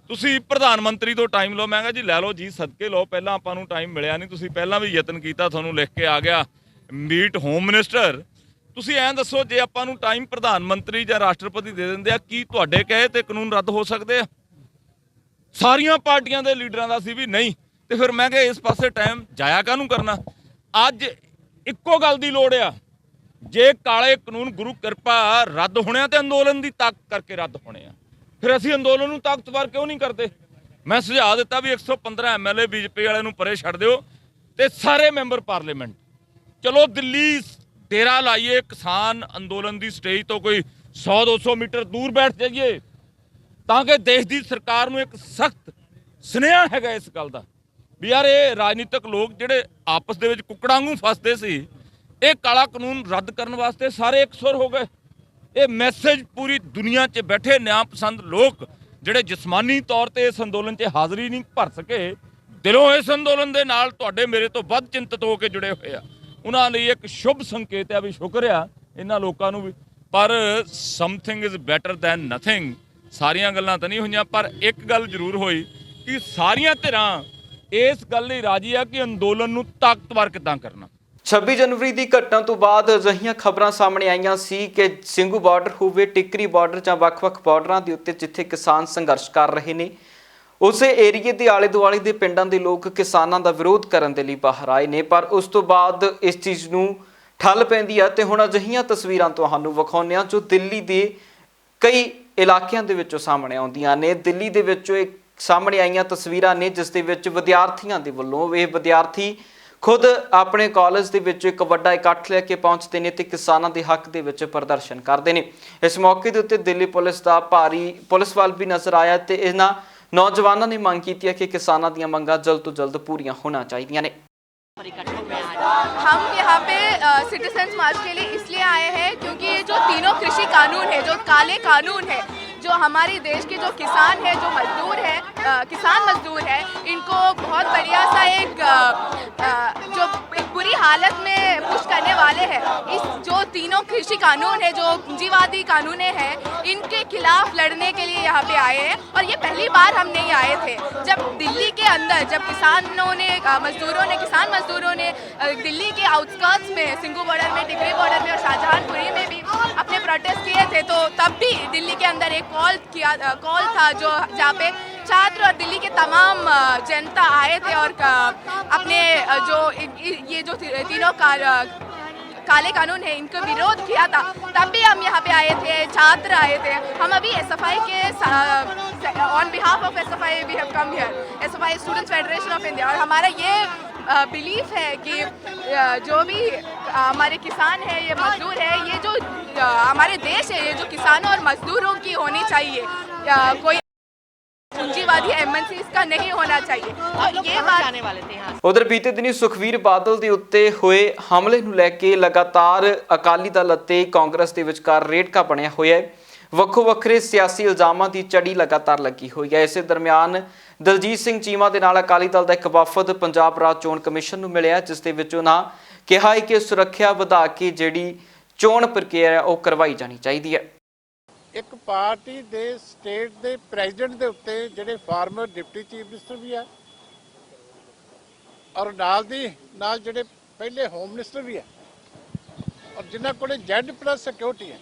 ਤੁਸੀਂ ਪ੍ਰਧਾਨ ਮੰਤਰੀ ਤੋਂ ਟਾਈਮ ਲਓ। ਮੈਂ ਕਿਹਾ ਜੀ ਲੈ ਲਓ ਜੀ, ਸਦਕੇ ਲਓ, ਪਹਿਲਾਂ ਆਪਾਂ ਨੂੰ ਟਾਈਮ ਮਿਲਿਆ ਨਹੀਂ, ਤੁਸੀਂ ਪਹਿਲਾਂ ਵੀ ਯਤਨ ਕੀਤਾ, ਤੁਹਾਨੂੰ ਲਿਖ ਕੇ ਆ ਗਿਆ ਮੀਟ ਹੋਮ ਮਿਨਿਸਟਰ। ਤੁਸੀਂ ਐਂ ਦੱਸੋ, ਜੇ ਆਪਾਂ ਨੂੰ ਟਾਈਮ ਪ੍ਰਧਾਨ ਮੰਤਰੀ ਜਾਂ ਰਾਸ਼ਟਰਪਤੀ ਦੇ ਦਿੰਦੇ ਆ, ਕੀ ਤੁਹਾਡੇ ਕਹੇ ਤੇ ਕਾਨੂੰਨ ਰੱਦ ਹੋ ਸਕਦੇ ਆ? ਸਾਰੀਆਂ ਪਾਰਟੀਆਂ ਦੇ ਲੀਡਰਾਂ ਦਾ ਸੀ ਵੀ ਨਹੀਂ, ਤੇ ਫਿਰ ਮੈਂ ਕਿਹਾ ਇਸ ਪਾਸੇ ਟਾਈਮ ਜਾਇਆ ਕਾਹਨੂੰ ਕਰਨਾ। ਅੱਜ ਇੱਕੋ ਗੱਲ ਦੀ ਲੋੜ ਆ, ਜੇ ਕਾਲੇ ਕਾਨੂੰਨ ਗੁਰੂ ਕਿਰਪਾ ਰੱਦ ਹੋਣੇ ਆ ਤੇ ਅੰਦੋਲਨ ਦੀ ਤਾਕਤ ਕਰਕੇ ਰੱਦ ਹੋਣੇ ਆ, ਫਿਰ ਅਸੀਂ ਅੰਦੋਲਨ ਨੂੰ ਤਾਕਤਵਰ ਕਿਉਂ ਨਹੀਂ ਕਰਦੇ? ਮੈਂ ਸੁਝਾਅ ਦਿੱਤਾ ਵੀ 115 ਐਮਐਲਏ ਬੀਜੇਪੀ ਵਾਲਿਆਂ ਨੂੰ ਪਰੇ ਛੱਡ ਦਿਓ ਤੇ ਸਾਰੇ ਮੈਂਬਰ ਪਾਰਲੀਮੈਂਟ ਚਲੋ ਦਿੱਲੀ ਡੇਰਾ ਲਾਈਏ, ਕਿਸਾਨ ਅੰਦੋਲਨ ਦੀ ਸਟੇਜ ਤੋਂ ਕੋਈ 100-200 ਮੀਟਰ ਦੂਰ ਬੈਠ ਜਾਈਏ, ਤਾਂ ਕਿ ਦੇਸ਼ ਦੀ ਸਰਕਾਰ ਨੂੰ ਇੱਕ ਸਖਤ ਸੁਨੇਹਾ ਹੈਗਾ ਇਸ ਗੱਲ ਦਾ ਵੀ ਯਾਰ ਇਹ ਰਾਜਨੀਤਿਕ ਲੋਕ ਜਿਹੜੇ ਆਪਸ ਦੇ ਵਿੱਚ ਕੁੱਕੜਾਂ ਵਾਂਗੂ ਫਸਦੇ ਸੀ, ਇਹ ਕਾਲਾ ਕਾਨੂੰਨ ਰੱਦ ਕਰਨ ਵਾਸਤੇ ਸਾਰੇ ਇਕਸੁਰ ਹੋ ਗਏ। ਇਹ ਮੈਸੇਜ ਪੂਰੀ ਦੁਨੀਆ 'ਚ ਬੈਠੇ ਨਿਆਂ ਪਸੰਦ ਲੋਕ ਜਿਹੜੇ ਜਿਸਮਾਨੀ ਤੌਰ ਤੇ ਇਸ ਅੰਦੋਲਨ 'ਚ ਹਾਜ਼ਰੀ ਨਹੀਂ ਭਰ ਸਕੇ, ਦਿਲੋਂ ਇਸ ਅੰਦੋਲਨ ਦੇ ਨਾਲ ਤੁਹਾਡੇ ਮੇਰੇ ਤੋਂ ਵੱਧ ਚਿੰਤਤ ਹੋ ਕੇ ਜੁੜੇ ਹੋਏ ਆ, ਉਹਨਾਂ ਲਈ ਇੱਕ ਸ਼ੁਭ ਸੰਕੇਤ ਆ ਵੀ ਸ਼ੁਕਰ ਆ ਇਹਨਾਂ ਲੋਕਾਂ ਨੂੰ ਵੀ। ਪਰ something is better than nothing. ਸਾਰੀਆਂ ਗੱਲਾਂ ਤਾਂ ਨਹੀਂ ਹੋਈਆਂ, ਪਰ ਇੱਕ ਗੱਲ ਜ਼ਰੂਰ ਹੋਈ ਕਿ ਸਾਰੀਆਂ ਧਿਰਾਂ ਇਸ ਗੱਲ ਲਈ ਰਾਜੀ ਆ ਕਿ ਅੰਦੋਲਨ ਨੂੰ ਤਾਕਤਵਰ ਕਿੱਦਾਂ ਕਰਨਾ। 26 ਜਨਵਰੀ ਦੀ ਘਟਨਾ ਤੋਂ ਬਾਅਦ ਅਜਿਹੀਆਂ ਖਬਰਾਂ ਸਾਹਮਣੇ ਆਈਆਂ ਸੀ ਕਿ ਸਿੰਘੂ ਬਾਰਡਰ ਹੋਵੇ, ਟਿੱਕਰੀ ਬਾਰਡਰ ਜਾਂ ਵੱਖ-ਵੱਖ ਬਾਰਡਰਾਂ ਦੇ ਉੱਤੇ ਜਿੱਥੇ ਕਿਸਾਨ ਸੰਘਰਸ਼ ਕਰ ਰਹੇ ਨੇ, ਉਸੇ ਏਰੀਏ ਦੇ ਆਲੇ ਦੁਆਲੇ ਦੇ ਪਿੰਡਾਂ ਦੇ ਲੋਕ ਕਿਸਾਨਾਂ ਦਾ ਵਿਰੋਧ ਕਰਨ ਦੇ ਲਈ ਬਾਹਰ ਆਏ ਨੇ। ਪਰ ਉਸ ਤੋਂ ਬਾਅਦ ਇਸ ਚੀਜ਼ ਨੂੰ ਠੱਲ ਪੈਂਦੀ ਹੈ ਤੇ ਹੁਣ ਅਜਿਹੀਆਂ ਤਸਵੀਰਾਂ ਤੁਹਾਨੂੰ ਵਿਖਾਉਂਦੇ ਹਾਂ ਜੋ ਦਿੱਲੀ ਦੇ ਕਈ ਇਲਾਕਿਆਂ ਦੇ ਵਿੱਚੋਂ ਸਾਹਮਣੇ ਆਉਂਦੀਆਂ ਨੇ। ਦਿੱਲੀ ਦੇ ਵਿੱਚੋਂ ਇੱਕ ਸਾਹਮਣੇ ਆਈਆਂ ਤਸਵੀਰਾਂ ਨੇ ਜਿਸ ਦੇ ਵਿੱਚ ਵਿਦਿਆਰਥੀਆਂ ਦੇ ਵੱਲੋਂ, ਇਹ ਵਿਦਿਆਰਥੀ ਖੁਦ ਆਪਣੇ ਕਾਲਜ ਦੇ ਵਿੱਚ ਇੱਕ ਵੱਡਾ ਇਕੱਠ ਲੈ ਕੇ ਪਹੁੰਚਦੇ ਨੇ ਤੇ ਕਿਸਾਨਾਂ ਦੇ ਹੱਕ ਦੇ ਵਿੱਚ ਪ੍ਰਦਰਸ਼ਨ ਕਰਦੇ ਨੇ। ਇਸ ਮੌਕੇ ਦੇ ਉੱਤੇ ਦਿੱਲੀ ਪੁਲਿਸ ਦਾ ਭਾਰੀ ਪੁਲਿਸ ਵੱਲ ਵੀ ਨਜ਼ਰ ਆਇਆ ਤੇ ਇਹਨਾਂ ਨੌਜਵਾਨਾਂ ਨੇ ਮੰਗ ਕੀਤੀ है कि किसानों दी मांगां जल्द तो जल्द पूरियां होना चाहिए ने। हम यहाँ पे सिटीजन्स मार्च के लिए इसलिए आए हैं क्योंकि जो तीनों कृषि कानून है, जो काले कानून है, जो हमारे देश के जो किसान है, जो मजदूर है, किसान मजदूर है, इनको बहुत बढ़िया सा एक जो एक बुरी हालत में पुश करने वाले हैं। इस जो तीनों कृषि कानून है, जो पूंजीवादी कानून है, इनके खिलाफ लड़ने के लिए यहाँ पे आए हैं। और ये पहली बार हम नहीं आए थे। जब दिल्ली के अंदर जब किसानों ने किसान मजदूरों ने दिल्ली के आउटस्कर्ट्स में, सिंघू बॉर्डर में, टिकरी बॉर्डर में और शाहजहानपुरी में भी अपने प्रोटेस्ट किए थे, तो तब भी दिल्ली के अंदर एक कॉल था जो जहाँ पे छात्र और दिल्ली के तमाम जनता आए थे और अपने जो ये जो तीनों काले कानून है इनका विरोध किया था। तब भी हम यहाँ पे आए थे, छात्र आए थे। हम अभी SFI के on behalf of SFI we have come here, SFI students federation of India. और हमारा ये बिलीफ है कि जो भी हमारे किसान है, ये मजदूर है, ये जो हमारे देश है, ये जो किसानों और मजदूरों की होनी चाहिए, कोई पूंजीवादी MNC इसका नहीं होना चाहिए। और ये बात आने वाले थे यहाँ। उधर बीते दिनी सुखवीर बादल ਦੇ ਉੱਤੇ ਹੋਏ ਹਮਲੇ ਨੂੰ ਲੈ ਕੇ ਲਗਾਤਾਰ ਅਕਾਲੀ ਦਲ ਅਤੇ ਕਾਂਗਰਸ ਦੇ ਵਿਚਕਾਰ ਰੇੜਕਾ ਬਣਿਆ ਹੋਇਆ ਹੈ। ਵੱਖੋ ਵੱਖਰੇ ਸਿਆਸੀ ਇਲਜ਼ਾਮਾਂ ਦੀ ਚੜੀ ਲਗਾਤਾਰ ਲੱਗੀ ਹੋਈ ਹੈ। ਇਸੇ ਦਰਮਿਆਨ ਦਲਜੀਤ ਸਿੰਘ ਚੀਮਾ ਦੇ ਨਾਲ ਅਕਾਲੀ ਦਲ ਦਾ ਇੱਕ ਵਫਦ ਪੰਜਾਬ ਰਾਜ ਚੋਣ ਕਮਿਸ਼ਨ ਨੂੰ ਮਿਲਿਆ, ਜਿਸ ਦੇ ਵਿੱਚ ਉਹਨਾਂ ਕਿਹਾ ਹੈ ਕਿ ਸੁਰੱਖਿਆ ਵਧਾ ਕੇ ਜਿਹੜੀ ਚੋਣ ਪ੍ਰਕਿਰਿਆ ਉਹ ਕਰਵਾਈ ਜਾਣੀ ਚਾਹੀਦੀ ਹੈ। ਇੱਕ ਪਾਰਟੀ ਦੇ ਸਟੇਟ ਦੇ ਪ੍ਰੈਜ਼ੀਡੈਂਟ ਦੇ ਉੱਤੇ ਜਿਹੜੇ ਫਾਰਮਰ ਡਿਪਟੀ ਚੀਫ ਮਿਨਿਸਟਰ ਵੀ ਆ ਔਰ ਨਾਲ ਜਿਹੜੇ ਪਹਿਲੇ ਹੋਮ ਮਿਨਿਸਟਰ ਵੀ ਆ ਔਰ ਜਿਨ੍ਹਾਂ ਕੋਲੇ Z+ ਸਿਕਿਉਰਿਟੀ ਹੈ,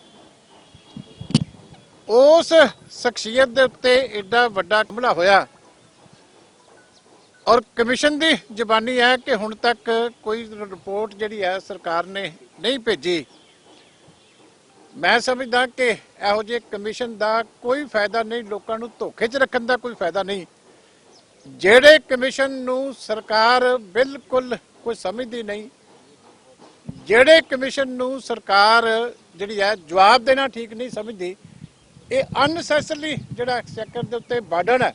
ਉਸ ਸ਼ਖਸੀਅਤ ਦੇ ਉੱਤੇ ਐਡਾ ਵੱਡਾ ਹਮਲਾ ਹੋਇਆ। ਔਰ ਕਮਿਸ਼ਨ ਦੀ ਜ਼ਬਾਨੀ ਹੈ ਕਿ ਹੁਣ ਤੱਕ ਕੋਈ ਰਿਪੋਰਟ ਜਿਹੜੀ ਹੈ ਸਰਕਾਰ ਨੇ ਨਹੀਂ ਭੇਜੀ। ਮੈਂ ਸਮਝਦਾ ਕਿ ਇਹੋ ਜਿਹੇ ਕਮਿਸ਼ਨ ਦਾ ਕੋਈ ਫਾਇਦਾ ਨਹੀਂ, ਲੋਕਾਂ ਨੂੰ ਧੋਖੇ 'ਚ ਰੱਖਣ ਦਾ ਕੋਈ ਫਾਇਦਾ ਨਹੀਂ। ਜਿਹੜੇ ਕਮਿਸ਼ਨ ਨੂੰ ਸਰਕਾਰ ਬਿਲਕੁਲ ਕੋਈ ਸਮਝਦੀ ਨਹੀਂ, ਜਿਹੜੇ ਕਮਿਸ਼ਨ ਨੂੰ ਸਰਕਾਰ ਜਿਹੜੀ ਹੈ ਜਵਾਬ ਦੇਣਾ ਠੀਕ ਨਹੀਂ ਸਮਝਦੀ, ਇਹ ਅਨਸੈਸਰਲੀ ਜਿਹੜਾ ਐਕਸਚੇਕਰ ਦੇ ਉੱਤੇ ਬਰਡਨ ਹੈ,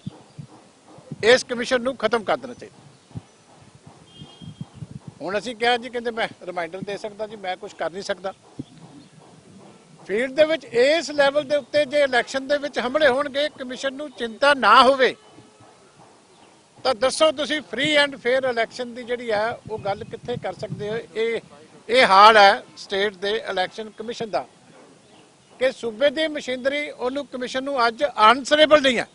ਇਸ ਕਮਿਸ਼ਨ ਨੂੰ ਖਤਮ ਕਰ ਦੇਣਾ ਚਾਹੀਦਾ। ਹੁਣ ਅਸੀਂ ਕਿਹਾ ਜੀ, ਕਹਿੰਦੇ ਮੈਂ ਰਿਮਾਈਂਡਰ ਦੇ ਸਕਦਾ ਜੀ, ਮੈਂ ਕੁਝ ਕਰ ਨਹੀਂ ਸਕਦਾ। ਫੀਲਡ ਦੇ ਵਿੱਚ ਇਸ ਲੈਵਲ ਦੇ ਉੱਤੇ ਜੇ ਇਲੈਕਸ਼ਨ ਦੇ ਵਿੱਚ ਹਮਲੇ ਹੋਣਗੇ, ਕਮਿਸ਼ਨ ਨੂੰ ਚਿੰਤਾ ਨਾ ਹੋਵੇ, ਤਾਂ ਦੱਸੋ ਤੁਸੀਂ ਫ੍ਰੀ ਐਂਡ ਫੇਅਰ ਇਲੈਕਸ਼ਨ ਦੀ ਜਿਹੜੀ ਹੈ ਉਹ ਗੱਲ ਕਿੱਥੇ ਕਰ ਸਕਦੇ ਹੋ? ਇਹ ਹਾਲ ਹੈ ਸਟੇਟ ਦੇ ਇਲੈਕਸ਼ਨ ਕਮਿਸ਼ਨ ਦਾ। ਕਿ ਸੂਬੇ ਦੀ ਮਸ਼ੀਨਰੀ ਉਹਨੂੰ ਕਮਿਸ਼ਨ ਨੂੰ ਅੱਜ ਆਨਸਰੇਬਲ ਨਹੀਂ ਹੈ।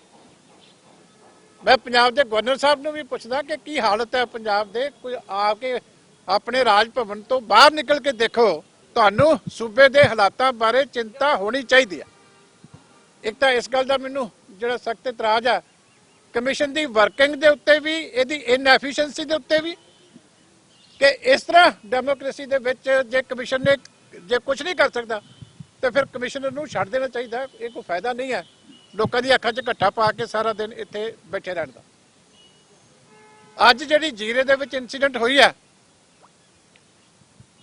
ਮੈਂ ਪੰਜਾਬ ਦੇ ਗਵਰਨਰ ਸਾਹਿਬ ਨੂੰ ਵੀ ਪੁੱਛਦਾ ਕਿ ਕੀ ਹਾਲਤ ਹੈ ਪੰਜਾਬ ਦੇ, ਕੋਈ ਆ ਕੇ ਆਪਣੇ ਰਾਜ ਭਵਨ ਤੋਂ ਬਾਹਰ ਨਿਕਲ ਕੇ ਦੇਖੋ, ਤੁਹਾਨੂੰ ਸੂਬੇ ਦੇ ਹਾਲਾਤਾਂ ਬਾਰੇ ਚਿੰਤਾ ਹੋਣੀ ਚਾਹੀਦੀ ਹੈ। ਇੱਕ ਤਾਂ ਇਸ ਗੱਲ ਦਾ ਮੈਨੂੰ ਜਿਹੜਾ ਸਖਤ ਇਤਰਾਜ਼ ਹੈ ਕਮਿਸ਼ਨ ਦੀ ਵਰਕਿੰਗ ਦੇ ਉੱਤੇ ਵੀ, ਇਹਦੀ ਇਨਐਫੀਸ਼ੀਐਂਸੀ ਦੇ ਉੱਤੇ ਵੀ, ਕਿ ਇਸ ਤਰ੍ਹਾਂ ਡੈਮੋਕ੍ਰੇਸੀ ਦੇ ਵਿੱਚ ਜੇ ਕਮਿਸ਼ਨ ਨੇ ਜੇ ਕੁਝ ਨਹੀਂ ਕਰ ਸਕਦਾ ਤੇ ਫਿਰ ਕਮਿਸ਼ਨਰ ਨੂੰ ਛੱਡ ਦੇਣਾ ਚਾਹੀਦਾ। ਇਹ ਕੋਈ ਫਾਇਦਾ ਨਹੀਂ ਹੈ ਲੋਕਾਂ ਦੀ ਅੱਖਾਂ 'ਚ ਘੱਟਾ ਪਾ ਕੇ ਸਾਰਾ ਦਿਨ ਇੱਥੇ ਬੈਠੇ ਰਹਿਣ ਦਾ। ਅੱਜ ਜਿਹੜੀ ਜੀਰੇ ਦੇ ਵਿੱਚ ਇਨਸੀਡੈਂਟ ਹੋਈ ਹੈ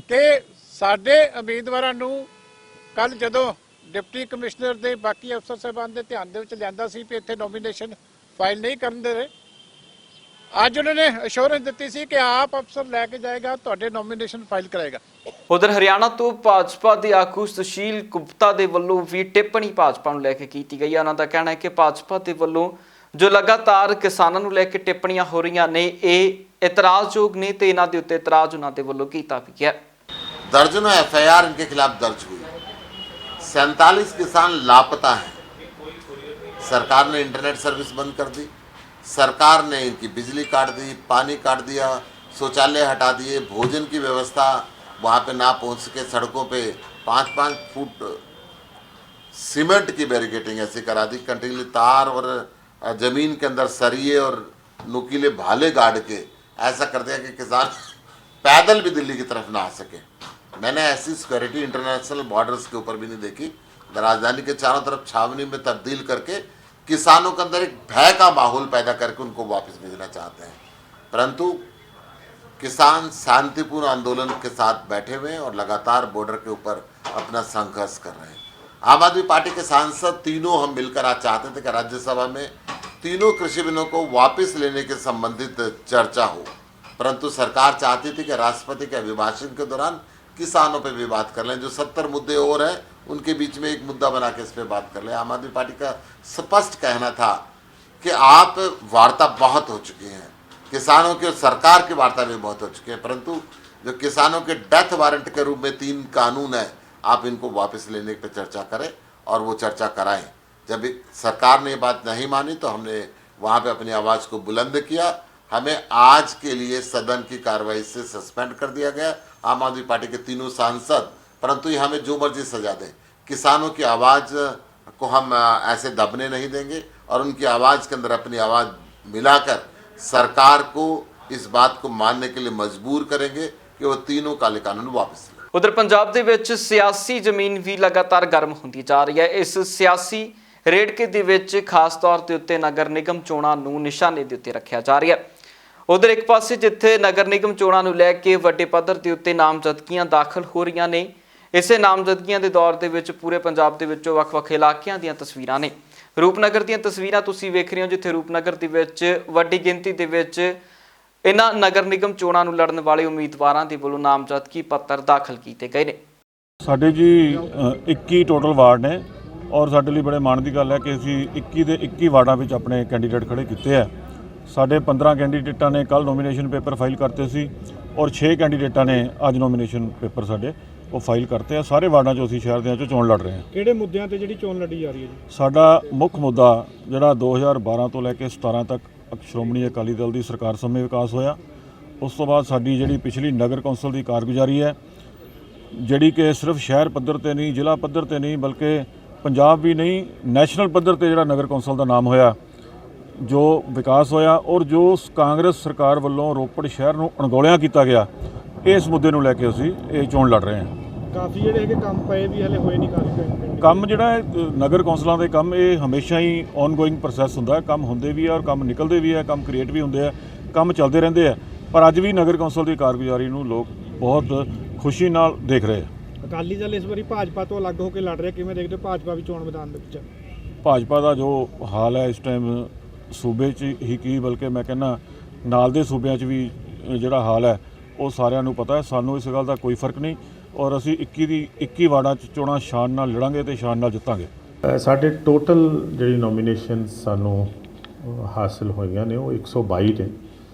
ਕਿ ਸਾਡੇ ਉਮੀਦਵਾਰਾਂ ਨੂੰ ਕੱਲ ਜਦੋਂ ਡਿਪਟੀ ਕਮਿਸ਼ਨਰ ਦੇ ਬਾਕੀ ਅਫਸਰ ਸਾਹਿਬਾਨ ਦੇ ਧਿਆਨ ਦੇ ਵਿੱਚ ਲਿਆਂਦਾ ਸੀ ਕਿ ਇੱਥੇ ਨੋਮੀਨੇਸ਼ਨ ਫਾਈਲ ਨਹੀਂ ਕਰਨ ਦੇ ਰਹੇ, ਅੱਜ ਉਹਨਾਂ ਨੇ ਅਸ਼ੋਰੈਂਸ ਦਿੱਤੀ ਸੀ ਕਿ ਆਪ ਅਫਸਰ ਲੈ ਕੇ ਜਾਏਗਾ, ਤੁਹਾਡੇ ਨੋਮੀਨੇਸ਼ਨ ਫਾਈਲ ਕਰਾਏਗਾ। ਉਧਰ ਹਰਿਆਣਾ ਤੋਂ ਭਾਜਪਾ ਦੇ ਆਗੂ ਸੁਸ਼ੀਲ ਗੁਪਤਾ ਦੇ ਵੱਲੋਂ ਵੀ ਟਿੱਪਣੀ ਭਾਜਪਾ ਨੂੰ ਲੈ ਕੇ ਕੀਤੀ ਗਈ ਹੈ। ਉਹਨਾਂ ਦਾ ਕਹਿਣਾ ਹੈ ਕਿ ਭਾਜਪਾ ਦੇ ਵੱਲੋਂ ਜੋ ਲਗਾਤਾਰ ਕਿਸਾਨਾਂ ਨੂੰ ਲੈ ਕੇ ਟਿੱਪਣੀਆਂ ਹੋ ਰਹੀਆਂ ਨੇ ਇਹ ਇਤਰਾਜ਼ਯੋਗ ਨੇ ਤੇ ਇਹਨਾਂ ਦੇ ਉੱਤੇ ਇਤਰਾਜ਼ ਉਹਨਾਂ ਦੇ ਵੱਲੋਂ ਕੀਤਾ ਵੀ ਗਿਆ। दर्जनों एफआईआर इनके खिलाफ दर्ज हुई, 47 किसान लापता हैं। सरकार ने इंटरनेट सर्विस बंद कर दी, सरकार ने इनकी बिजली काट दी, पानी काट दिया, शौचालय हटा दिए, भोजन की व्यवस्था वहाँ पे ना पहुँच सके, सड़कों पे 5-5 फुट सीमेंट की बैरिकेटिंग ऐसी करा दी, कंटीली तार और ज़मीन के अंदर सरिये और नुकीले भाले गाड़ के ऐसा कर दिया कि किसान पैदल भी दिल्ली की तरफ ना आ सके। मैंने ऐसी सिक्योरिटी इंटरनेशनल बॉर्डर्स के ऊपर भी नहीं देखी। राजधानी के चारों तरफ छावनी में तब्दील करके किसानों के अंदर एक भय का माहौल पैदा करके उनको वापस भेजना चाहते हैं, परंतु किसान शांतिपूर्ण आंदोलन के साथ बैठे हुए हैं और लगातार बॉर्डर के ऊपर अपना संघर्ष कर रहे हैं। आम आदमी पार्टी के सांसद तीनों हम मिलकर आज चाहते थे कि राज्यसभा में तीनों कृषि बिलों को वापस लेने के संबंधित चर्चा हो, परंतु सरकार चाहती थी कि राष्ट्रपति के अभिभाषण के दौरान किसानों पे भी बात कर लें। जो 70 मुद्दे और हैं उनके बीच में एक मुद्दा बना के इस पर बात कर लें। आम आदमी पार्टी का स्पष्ट कहना था कि आप वार्ता बहुत हो चुकी हैं, किसानों की और सरकार की वार्ता भी बहुत हो चुकी है, परंतु जो किसानों के डेथ वारंट के रूप में 3 कानून है, आप इनको वापस लेने पर चर्चा करें और वो चर्चा कराएं। जब सरकार ने ये बात नहीं मानी तो हमने वहाँ पे अपनी आवाज़ को बुलंद किया। हमें आज के लिए सदन की कार्रवाई से सस्पेंड कर दिया गया, आम आदमी पार्टी के तीनों सांसद, परंतु ये हमें जो मर्जी सजा दें, किसानों की आवाज़ को हम ऐसे दबने नहीं देंगे और उनकी आवाज़ के अंदर अपनी आवाज़ मिलाकर सरकार को इस बात को मानने के लिए मजबूर करेंगे कि वो तीनों काले कानून वापस लें। उधर पंजाब ਦੇ ਵਿੱਚ ਸਿਆਸੀ ਜ਼ਮੀਨ ਵੀ ਲਗਾਤਾਰ ਗਰਮ ਹੁੰਦੀ ਜਾ ਰਹੀ ਹੈ। ਇਸ ਸਿਆਸੀ ਰੇੜਕੇ ਦੇ ਵਿੱਚ ਖਾਸ ਤੌਰ ਤੇ ਉੱਤੇ ਨਗਰ ਨਿਗਮ ਚੋਣਾਂ ਨੂੰ ਨਿਸ਼ਾਨੇ ਦੇ ਉੱਤੇ ਰੱਖਿਆ ਜਾ ਰਿਹਾ ਹੈ। ਉਧਰ ਇੱਕ ਪਾਸੇ ਜਿੱਥੇ ਨਗਰ ਨਿਗਮ ਚੋਣਾਂ ਨੂੰ ਲੈ ਕੇ ਵੱਡੇ ਪੱਧਰ ਦੇ ਉੱਤੇ ਨਾਮਜ਼ਦਗੀਆਂ ਦਾਖਲ ਹੋ ਰਹੀਆਂ ਨੇ, ਇਸੇ ਨਾਮਜ਼ਦਗੀਆਂ ਦੇ ਦੌਰ ਦੇ ਵਿੱਚ ਪੂਰੇ ਪੰਜਾਬ ਦੇ ਵਿੱਚੋਂ ਵੱਖ-ਵੱਖ ਇਲਾਕਿਆਂ ਦੀਆਂ ਤਸਵੀਰਾਂ ਨੇ। ਰੂਪਨਗਰ ਦੀਆਂ ਤਸਵੀਰਾਂ ਤੁਸੀਂ ਵੇਖ ਰਹੇ ਹੋ, ਜਿੱਥੇ ਰੂਪਨਗਰ ਦੇ ਵਿੱਚ ਵੱਡੀ ਗਿਣਤੀ ਦੇ ਵਿੱਚ ਇਹਨਾਂ ਨਗਰ ਨਿਗਮ ਚੋਣਾਂ ਨੂੰ ਲੜਨ ਵਾਲੇ ਉਮੀਦਵਾਰਾਂ ਦੇ ਵੱਲੋਂ ਨਾਮਜ਼ਦਗੀ ਪੱਤਰ ਦਾਖਲ ਕੀਤੇ ਗਏ ਨੇ। ਸਾਡੇ ਜੀ 21 ਟੋਟਲ ਵਾਰਡ ਨੇ ਔਰ ਸਾਡੇ ਲਈ ਬੜੇ ਮਾਣ ਦੀ ਗੱਲ ਹੈ ਕਿ ਅਸੀਂ 21 ਦੇ 21 ਵਾਰਡਾਂ ਵਿੱਚ ਆਪਣੇ ਕੈਂਡੀਡੇਟ ਖੜੇ ਕੀਤੇ ਆ। ਸਾਡੇ 15 ਕੈਂਡੀਡੇਟਾਂ ਨੇ ਕੱਲ ਨੋਮੀਨੇਸ਼ਨ ਪੇਪਰ ਫਾਈਲ ਕਰਤੇ ਸੀ ਔਰ 6 ਕੈਂਡੀਡੇਟਾਂ ਨੇ ਅੱਜ ਨੋਮੀਨੇਸ਼ਨ ਪੇਪਰ ਸਾਡੇ ਉਹ ਫਾਈਲ ਕਰਤੇ ਆ। ਸਾਰੇ ਵਾਰਡਾਂ 'ਚੋਂ ਅਸੀਂ ਸ਼ਹਿਰ ਦੇ 'ਚੋਂ ਚੋਣ ਲੜ ਰਹੇ ਹਾਂ। ਕਿਹੜੇ ਮੁੱਦਿਆਂ ਤੇ ਜਿਹੜੀ ਚੋਣ ਲੜੀ ਜਾ ਰਹੀ ਹੈ ਜੀ? ਸਾਡਾ ਮੁੱਖ ਮੁੱਦਾ ਜਿਹੜਾ 2012 ਤੋਂ ਲੈ ਕੇ 17 ਤੱਕ ਸ਼੍ਰੋਮਣੀ ਅਕਾਲੀ ਦਲ ਦੀ ਸਰਕਾਰ ਸਮੇਂ ਵਿਕਾਸ ਹੋਇਆ, ਉਸ ਤੋਂ ਬਾਅਦ ਸਾਡੀ ਜਿਹੜੀ ਪਿਛਲੀ ਨਗਰ ਕੌਂਸਲ ਦੀ ਕਾਰਗੁਜ਼ਾਰੀ ਹੈ, ਜਿਹੜੀ ਕਿ ਸਿਰਫ ਸ਼ਹਿਰ ਪੱਧਰ ਤੇ ਨਹੀਂ, ਜ਼ਿਲ੍ਹਾ ਪੱਧਰ ਤੇ ਨਹੀਂ, ਬਲਕਿ ਪੰਜਾਬ ਵੀ ਨਹੀਂ, ਨੈਸ਼ਨਲ ਪੱਧਰ ਤੇ ਜਿਹੜਾ ਨਗਰ ਕੌਂਸਲ ਦਾ ਨਾਮ ਹੋਇਆ, ਜੋ ਵਿਕਾਸ ਹੋਇਆ ਔਰ ਜੋ ਕਾਂਗਰਸ ਸਰਕਾਰ ਵੱਲੋਂ ਰੋਪੜ ਸ਼ਹਿਰ ਨੂੰ ਅਣਗੌਲਿਆਂ ਕੀਤਾ ਗਿਆ, ਇਸ ਮੁੱਦੇ ਨੂੰ ਲੈ ਕੇ ਅਸੀਂ ਇਹ ਚੋਣ ਲੜ ਰਹੇ ਹਾਂ। ਕਾਫੀ ਜਿਹੜੇ ਹੈਗੇ ਕੰਮ ਪਏ ਵੀ ਹਲੇ ਹੋਏ ਨਹੀਂ ਕਾਫੀ ਕੰਮ ਜਿਹੜਾ ਹੈ ਨਗਰ ਕੌਂਸਲਾਂ ਦੇ ਕੰਮ ਇਹ ਹਮੇਸ਼ਾ ਹੀ ਔਨਗੋਇੰਗ ਪ੍ਰੋਸੈਸ ਹੁੰਦਾ ਹੈ। ਕੰਮ ਹੁੰਦੇ ਵੀ ਹੈ ਔਰ ਕੰਮ ਨਿਕਲਦੇ ਵੀ ਹੈ, ਕੰਮ ਕ੍ਰੀਏਟ ਵੀ ਹੁੰਦੇ ਆ, ਕੰਮ ਚੱਲਦੇ ਰਹਿੰਦੇ ਆ, ਪਰ ਅੱਜ ਵੀ ਨਗਰ ਕੌਂਸਲ ਦੀ ਕਾਰਗੁਜ਼ਾਰੀ ਨੂੰ ਲੋਕ ਬਹੁਤ ਖੁਸ਼ੀ ਨਾਲ ਦੇਖ ਰਹੇ ਆ। ਅਕਾਲੀ ਦਲ ਇਸ ਵਾਰੀ ਭਾਜਪਾ ਤੋਂ ਅਲੱਗ ਹੋ ਕੇ ਲੜ ਰਿਹਾ, ਕਿਵੇਂ ਦੇਖਦੇ ਹੋ ਭਾਜਪਾ ਵੀ ਚੋਣ ਮੈਦਾਨ ਦੇ ਵਿੱਚ? ਭਾਜਪਾ ਦਾ ਜੋ ਹਾਲ ਹੈ ਇਸ ਟਾਈਮ ਸੂਬੇ 'ਚ ਹੀ ਕੀ ਬਲਕਿ ਮੈਂ ਕਹਿੰਦਾ ਨਾਲ ਦੇ ਸੂਬਿਆਂ 'ਚ ਵੀ ਜਿਹੜਾ ਹਾਲ ਹੈ ਉਹ ਸਾਰਿਆਂ ਨੂੰ ਪਤਾ ਹੈ। ਸਾਨੂੰ ਇਸ ਗੱਲ ਦਾ ਕੋਈ ਫਰਕ ਨਹੀਂ ਔਰ ਅਸੀਂ 21 ਦੀ 21 ਵਾਰਡਾਂ 'ਚ ਚੋਣਾਂ ਸ਼ਾਨ ਨਾਲ ਲੜਾਂਗੇ ਤੇ ਸ਼ਾਨ ਨਾਲ ਜਿੱਤਾਂਗੇ। ਸਾਡੇ ਟੋਟਲ ਜਿਹੜੀ ਨੋਮੀਨੇਸ਼ਨ ਸਾਨੂੰ ਹਾਸਿਲ ਹੋਈਆਂ ਨੇ ਉਹ 122 ਨੇ,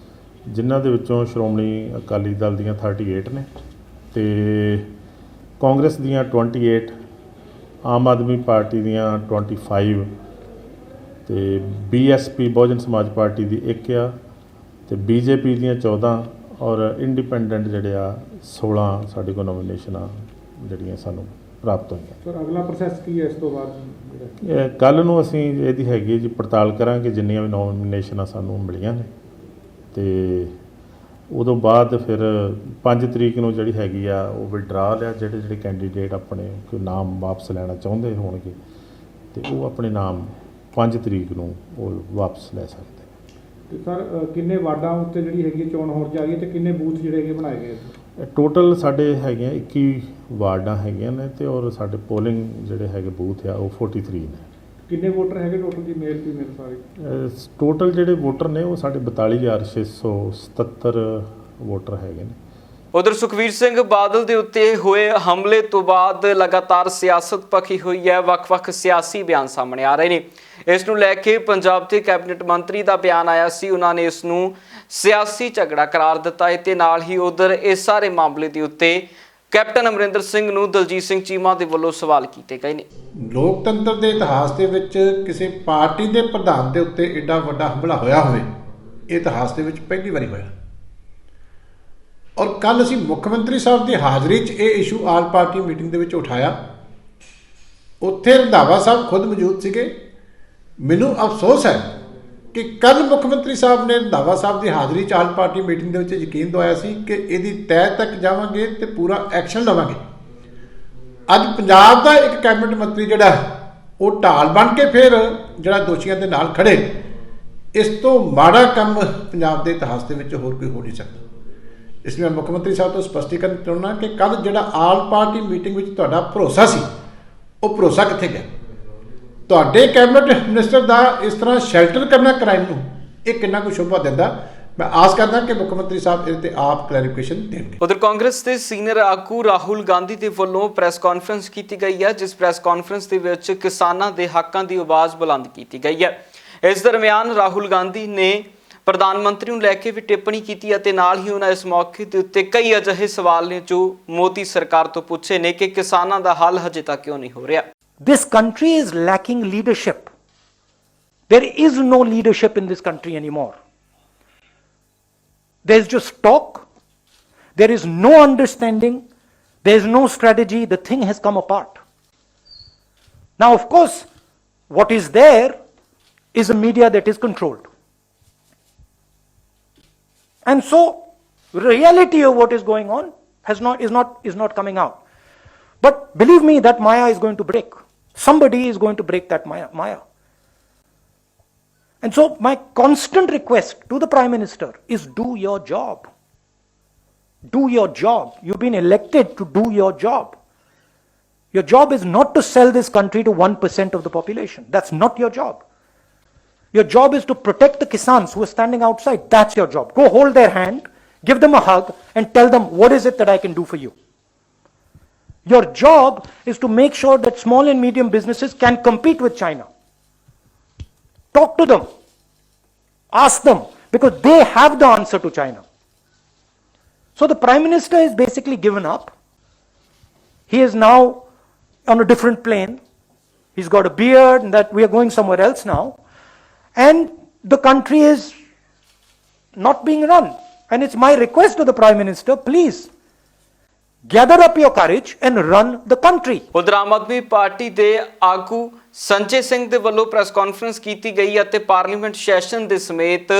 ਜਿਨ੍ਹਾਂ ਦੇ ਵਿੱਚੋਂ ਸ਼੍ਰੋਮਣੀ ਅਕਾਲੀ ਦਲ ਦੀਆਂ 38 ਨੇ ਤੇ ਕਾਂਗਰਸ ਦੀਆਂ 28 ਆਮ ਆਦਮੀ ਪਾਰਟੀ ਦੀਆਂ 25 ਤੇ BSP ਬਹੁਜਨ ਸਮਾਜ ਪਾਰਟੀ ਦੀ 1 ਆ ਤੇ BJP ਦੀਆਂ 14 ਔਰ ਇੰਡੀਪੈਂਡੈਂਟ ਜਿਹੜੇ ਆ 16 ਸਾਡੇ ਕੋਲ ਨੋਮੀਨੇਸ਼ਨਾਂ ਜਿਹੜੀਆਂ ਸਾਨੂੰ ਪ੍ਰਾਪਤ ਹੋਈਆਂ। ਸਰ ਅਗਲਾ ਪ੍ਰੋਸੈਸ ਕੀ ਹੈ ਇਸ ਤੋਂ ਬਾਅਦ? ਕੱਲ੍ਹ ਨੂੰ ਅਸੀਂ ਇਹਦੀ ਹੈਗੀ ਜੀ ਪੜਤਾਲ ਕਰਾਂਗੇ ਜਿੰਨੀਆਂ ਵੀ ਨੋਮੀਨੇਸ਼ਨਾਂ ਸਾਨੂੰ ਮਿਲੀਆਂ ਨੇ ਤੇ ਉਦੋਂ ਬਾਅਦ ਫਿਰ 5 ਤਰੀਕ ਨੂੰ ਜਿਹੜੀ ਹੈਗੀ ਆ ਉਹ ਵਿਡਰਾ ਲਿਆ ਜਿਹੜੇ ਕੈਂਡੀਡੇਟ ਆਪਣੇ ਕੋਈ ਨਾਮ ਵਾਪਸ ਲੈਣਾ ਚਾਹੁੰਦੇ ਹੋਣਗੇ ਤੇ ਉਹ ਆਪਣੇ ਨਾਮ 5 ਤਰੀਕ ਨੂੰ ਉਹ ਵਾਪਸ ਲੈ ਸਕਦੇ। ਤੇ ਸਰ ਕਿੰਨੇ ਵਾਰਡਾਂ ਉੱਤੇ ਜਿਹੜੀ ਹੈਗੀ ਚੋਣ ਹੋਣ ਜਾ ਰਹੀ ਹੈ ਤੇ ਕਿੰਨੇ ਬੂਥ ਜਿਹੜੇ ਹੈਗੇ ਬਣਾਏ ਗਏ? ਟੋਟਲ ਸਾਡੇ ਹੈਗੇ 21 ਵਾਰਡਾਂ ਹੈਗੀਆਂ ਨੇ ਤੇ ਔਰ ਸਾਡੇ ਪੋਲਿੰਗ ਜਿਹੜੇ ਹੈਗੇ ਬੂਥ ਆ ਉਹ 43 ਨੇ। ਕਿੰਨੇ ਵੋਟਰ ਹੈਗੇ ਟੋਟਲ ਜੀ, ਮੇਲ ਫੀਮੇਲ ਸਾਰੇ? ਟੋਟਲ ਜਿਹੜੇ ਵੋਟਰ ਨੇ ਉਹ ਸਾਡੇ 42,677 ਵੋਟਰ ਹੈਗੇ ਨੇ। ਉਧਰ ਸੁਖਬੀਰ ਸਿੰਘ ਬਾਦਲ ਦੇ ਉੱਤੇ ਹੋਏ ਹਮਲੇ ਤੋਂ ਬਾਅਦ ਲਗਾਤਾਰ ਸਿਆਸਤ ਭਖੀ ਹੋਈ ਹੈ। ਵੱਖ-ਵੱਖ ਸਿਆਸੀ ਬਿਆਨ ਸਾਹਮਣੇ ਆ ਰਹੇ ਨੇ। ਇਸ ਨੂੰ ਲੈ ਕੇ ਪੰਜਾਬ ਦੇ ਕੈਬਨਿਟ ਮੰਤਰੀ ਦਾ ਬਿਆਨ ਆਇਆ ਸੀ। ਉਹਨਾਂ ਨੇ ਇਸ ਨੂੰ ਸਿਆਸੀ ਝਗੜਾ ਕਰਾਰ ਦਿੱਤਾ ਹੈ ਤੇ ਨਾਲ ਹੀ ਉਧਰ ਇਸ ਸਾਰੇ ਮਾਮਲੇ ਦੇ ਉੱਤੇ ਕੈਪਟਨ ਅਮਰਿੰਦਰ ਸਿੰਘ ਨੂੰ ਦਲਜੀਤ ਸਿੰਘ ਚੀਮਾ ਦੇ ਵੱਲੋਂ ਸਵਾਲ ਕੀਤੇ ਗਏ ਨੇ। ਲੋਕਤੰਤਰ ਦੇ ਇਤਿਹਾਸ ਦੇ ਵਿੱਚ ਕਿਸੇ ਪਾਰਟੀ ਦੇ ਪ੍ਰਧਾਨ ਦੇ ਉੱਤੇ ਏਡਾ ਵੱਡਾ ਹਮਲਾ ਹੋਇਆ ਹੋਵੇ, ਇਹ ਇਤਿਹਾਸ ਦੇ ਵਿੱਚ ਪਹਿਲੀ ਵਾਰੀ ਹੋਇਆ। ਔਰ ਕੱਲ ਅਸੀਂ ਮੁੱਖ ਮੰਤਰੀ ਸਾਹਿਬ ਦੀ ਹਾਜ਼ਰੀ 'ਚ ਇਹ ਇਸ਼ੂ ਆਲ ਪਾਰਟੀ ਮੀਟਿੰਗ ਦੇ ਵਿੱਚ ਉਠਾਇਆ। ਉੱਥੇ ਰੰਧਾਵਾ ਸਾਹਿਬ ਖੁਦ ਮੌਜੂਦ ਸੀਗੇ। ਮੈਨੂੰ ਅਫਸੋਸ ਹੈ ਕਿ ਕੱਲ ਮੁੱਖ ਮੰਤਰੀ ਸਾਹਿਬ ਨੇ ਰੰਧਾਵਾ ਸਾਹਿਬ ਦੀ ਹਾਜ਼ਰੀ 'ਚ ਆਲ ਪਾਰਟੀ ਮੀਟਿੰਗ ਦੇ ਵਿੱਚ ਯਕੀਨ ਦਵਾਇਆ ਸੀ ਕਿ ਇਹਦੀ ਤਹਿ ਤੱਕ ਜਾਵਾਂਗੇ ਤੇ ਪੂਰਾ ਐਕਸ਼ਨ ਲਵਾਂਗੇ। ਅੱਜ ਪੰਜਾਬ ਦਾ ਇੱਕ ਕੈਬਨਿਟ ਮੰਤਰੀ ਜਿਹੜਾ ਉਹ ਢਾਲ ਬਣ ਕੇ ਫਿਰ ਜਿਹੜਾ ਦੋਸ਼ੀਆਂ ਦੇ ਨਾਲ ਖੜੇ, ਇਸ ਤੋਂ ਮਾੜਾ ਕੰਮ ਪੰਜਾਬ ਦੇ ਇਤਿਹਾਸ ਦੇ ਵਿੱਚ ਹੋਰ ਕੋਈ ਹੋ ਨਹੀਂ ਸਕਦਾ। ਇਸ ਲਈ ਮੈਂ ਮੁੱਖ ਮੰਤਰੀ ਸਾਹਿਬ ਤੋਂ ਸਪਸ਼ਟੀਕਰਨ ਚਾਹੁੰਦਾ ਕਿ ਕੱਲ ਜਿਹੜਾ ਆਲ ਪਾਰਟੀ ਮੀਟਿੰਗ ਵਿੱਚ ਤੁਹਾਡਾ ਭਰੋਸਾ ਸੀ, ਉਹ ਭਰੋਸਾ ਕਿੱਥੇ ਗਿਆ? ਤੁਹਾਡੇ ਕੈਬਨਿਟ ਮਿਨਿਸਟਰ ਦਾ ਇਸ ਤਰ੍ਹਾਂ ਸ਼ੈਲਟਰ ਕਰਨਾ ਕ੍ਰਾਈਮ ਨੂੰ, ਇਹ ਕਿੰਨਾ ਕੁ ਸ਼ੋਭਾ ਦਿੰਦਾ? ਮੈਂ ਆਸ ਕਰਦਾ ਕਿ ਮੁੱਖ ਮੰਤਰੀ ਸਾਹਿਬ ਇਹਦੇ ਤੇ ਆਪ ਕਲੈਰੀਫਿਕੇਸ਼ਨ ਦੇਣਗੇ। ਉਧਰ ਕਾਂਗਰਸ ਦੇ ਸੀਨੀਅਰ ਆਗੂ ਰਾਹੁਲ ਗਾਂਧੀ ਦੇ ਵੱਲੋਂ ਪ੍ਰੈਸ ਕਾਨਫਰੰਸ ਕੀਤੀ ਗਈ ਹੈ, ਜਿਸ ਪ੍ਰੈਸ ਕਾਨਫਰੰਸ ਦੇ ਵਿੱਚ ਕਿਸਾਨਾਂ ਦੇ ਹੱਕਾਂ ਦੀ ਆਵਾਜ਼ ਬੁਲੰਦ ਕੀਤੀ ਗਈ ਹੈ। ਇਸ ਦਰਮਿਆਨ ਰਾਹੁਲ ਗਾਂਧੀ ਨੇ ਪ੍ਰਧਾਨ ਮੰਤਰੀ ਨੂੰ ਲੈ ਕੇ ਵੀ ਟਿੱਪਣੀ ਕੀਤੀ ਅਤੇ ਨਾਲ ਹੀ ਉਹਨਾਂ ਇਸ ਮੌਕੇ ਦੇ ਉੱਤੇ ਕਈ ਅਜਿਹੇ ਸਵਾਲ ਨੇ ਜੋ ਮੋਦੀ ਸਰਕਾਰ ਤੋਂ ਪੁੱਛੇ ਨੇ ਕਿ ਕਿਸਾਨਾਂ ਦਾ ਹੱਲ ਹਜੇ ਤੱਕ ਕਿਉਂ ਨਹੀਂ ਹੋ ਰਿਹਾ। This country is lacking leadership. There is no leadership in this country anymore. There is just talk. There is no understanding. There is no strategy. The thing has come apart. Now, of course, what is there is a media that is controlled. And so, reality of what is going on is not coming out. But believe me, that Maya is going to break. Somebody is going to break that Maya. And so my constant request to the Prime Minister is do your job. Do your job. You've been elected to do your job. Your job is not to sell this country to 1% of the population. That's not your job. Your job is to protect the Kisans who are standing outside. That's your job. Go hold their hand, give them a hug and tell them what is it that I can do for you. Your job is to make sure that small and medium businesses can compete with China. Talk to them. Ask them, because they have the answer to China. So the Prime Minister is basically given up. He is now on a different plane. He's got a beard and that we are going somewhere else now. And the country is not being run. And it's my request to the Prime Minister, please, gather up your courage and run the country. ਉਧਰ Aam Aadmi party ਦੇ ਆਗੂ ਸੰਜੇ ਸਿੰਘ ਦੇ ਵੱਲੋਂ press conference ਕੀਤੀ ਗਈ ਅਤੇ parliament session ਦੇ ਸਮੇਤ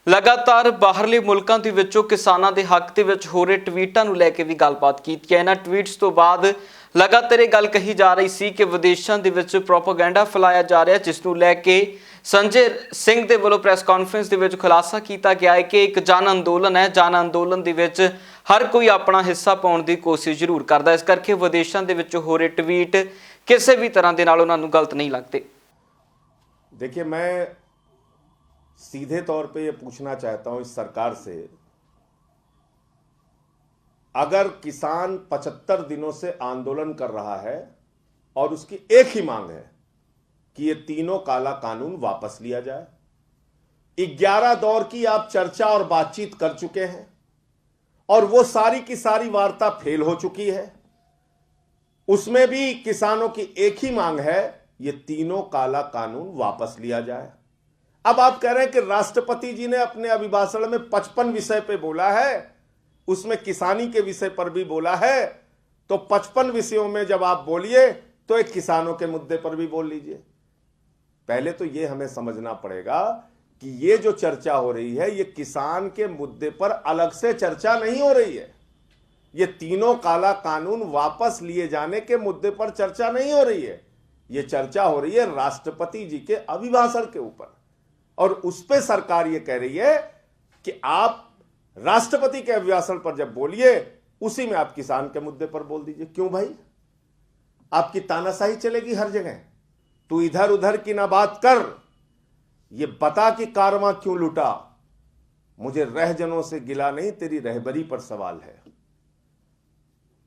ਲਗਾਤਾਰ ਬਾਹਰਲੇ ਮੁਲਕਾਂ ਦੇ ਵਿੱਚੋਂ ਕਿਸਾਨਾਂ ਦੇ ਹੱਕ ਦੇ ਵਿੱਚ ਹੋ ਰਹੇ ਟਵੀਟਾਂ ਨੂੰ ਲੈ ਕੇ ਵੀ ਗੱਲਬਾਤ ਕੀਤੀ ਹੈ। ਇਹਨਾਂ ਟਵੀਟਸ ਤੋਂ ਬਾਅਦ ਲਗਾਤਾਰ ਇਹ ਗੱਲ ਕਹੀ ਜਾ ਰਹੀ ਸੀ ਕਿ ਵਿਦੇਸ਼ਾਂ ਦੇ ਵਿੱਚ ਪ੍ਰੋਪਾਗੈਂਡਾ ਫੈਲਾਇਆ ਜਾ ਰਿਹਾ, ਜਿਸ ਨੂੰ ਲੈ ਕੇ ਸੰਜੇ ਸਿੰਘ ਦੇ ਵੱਲੋਂ ਪ੍ਰੈਸ ਕਾਨਫਰੰਸ ਦੇ ਵਿੱਚ ਖੁਲਾਸਾ ਕੀਤਾ ਗਿਆ ਹੈ ਕਿ ਇੱਕ ਜਨ ਅੰਦੋਲਨ ਹੈ। ਜਨ ਅੰਦੋਲਨ ਦੇ ਵਿੱਚ ਹਰ ਕੋਈ ਆਪਣਾ ਹਿੱਸਾ ਪਾਉਣ ਦੀ ਕੋਸ਼ਿਸ਼ ਜ਼ਰੂਰ ਕਰਦਾ, ਇਸ ਕਰਕੇ ਵਿਦੇਸ਼ਾਂ ਦੇ ਵਿੱਚ ਹੋ ਰਹੇ ਟਵੀਟ ਕਿਸੇ ਵੀ ਤਰ੍ਹਾਂ ਦੇ ਨਾਲ ਉਹਨਾਂ ਨੂੰ ਗਲਤ नहीं लगते। देखिए, मैं सीधे तौर पे ये पूछना चाहता हूं इस सरकार से, अगर किसान 75 दिनों से आंदोलन कर रहा है और उसकी एक ही मांग है कि ये तीनों काला कानून वापस लिया जाए, 11 दौर की आप चर्चा और बातचीत कर चुके हैं और वो सारी की सारी वार्ता फेल हो चुकी है, उसमें भी किसानों की एक ही मांग है, ये तीनों काला कानून वापस लिया जाए। अब आप कह रहे हैं कि राष्ट्रपति जी ने अपने अभिभाषण में 55 विषय पे बोला है, उसमें किसानी के विषय पर भी बोला है, तो 55 विषयों में जब आप बोलिए तो एक किसानों के मुद्दे पर भी बोल लीजिए। पहले तो ये हमें समझना पड़ेगा कि ये जो चर्चा हो रही है, ये किसान के मुद्दे पर अलग से चर्चा नहीं हो रही है। ये तीनों काला कानून वापस लिए जाने के मुद्दे पर चर्चा नहीं हो रही है। ये चर्चा हो रही है राष्ट्रपति जी के अभिभाषण के ऊपर, और उस पे सरकार ये कह रही है कि आप राष्ट्रपति के अभिभाषण पर जब बोलिए, उसी में आप किसान के मुद्दे पर बोल दीजिए। क्यों भाई, आपकी तानाशाही चलेगी हर जगह? तू इधर उधर की ना बात कर, ये बता कि कारवां क्यों लूटा। मुझे रहजनों से गिला नहीं, तेरी रहबरी पर सवाल है।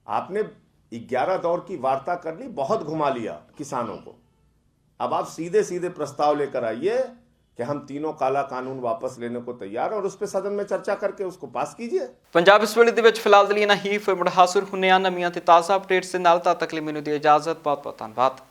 आपने 11 दौर की वार्ता कर ली, बहुत घुमा लिया किसानों को। अब आप सीधे सीधे प्रस्ताव लेकर आइए कि हम तीनों काला कानून वापस लेने को तैयार, और उस पर सदन में चर्चा करके उसको पास कीजिए। पंजाब इस वेले ਦੇ ਵਿੱਚ ਫਿਲਹਾਲ ਲਈ ਨਾ ਹੀ ਫਿਰ ਮੁੜ ਹਾਜ਼ਰ ਹੁੰਨੇ ਆ ਨਵੀਆਂ ਤੇ ਤਾਜ਼ਾ ਅਪਡੇਟਸ ਦੇ ਨਾਲ। ਤਦ ਤੱਕ ਲਈ ਮੈਨੂੰ ਦਿਓ ਇਜਾਜ਼ਤ। ਬਹੁਤ ਬਹੁਤ ਧੰਨਵਾਦ।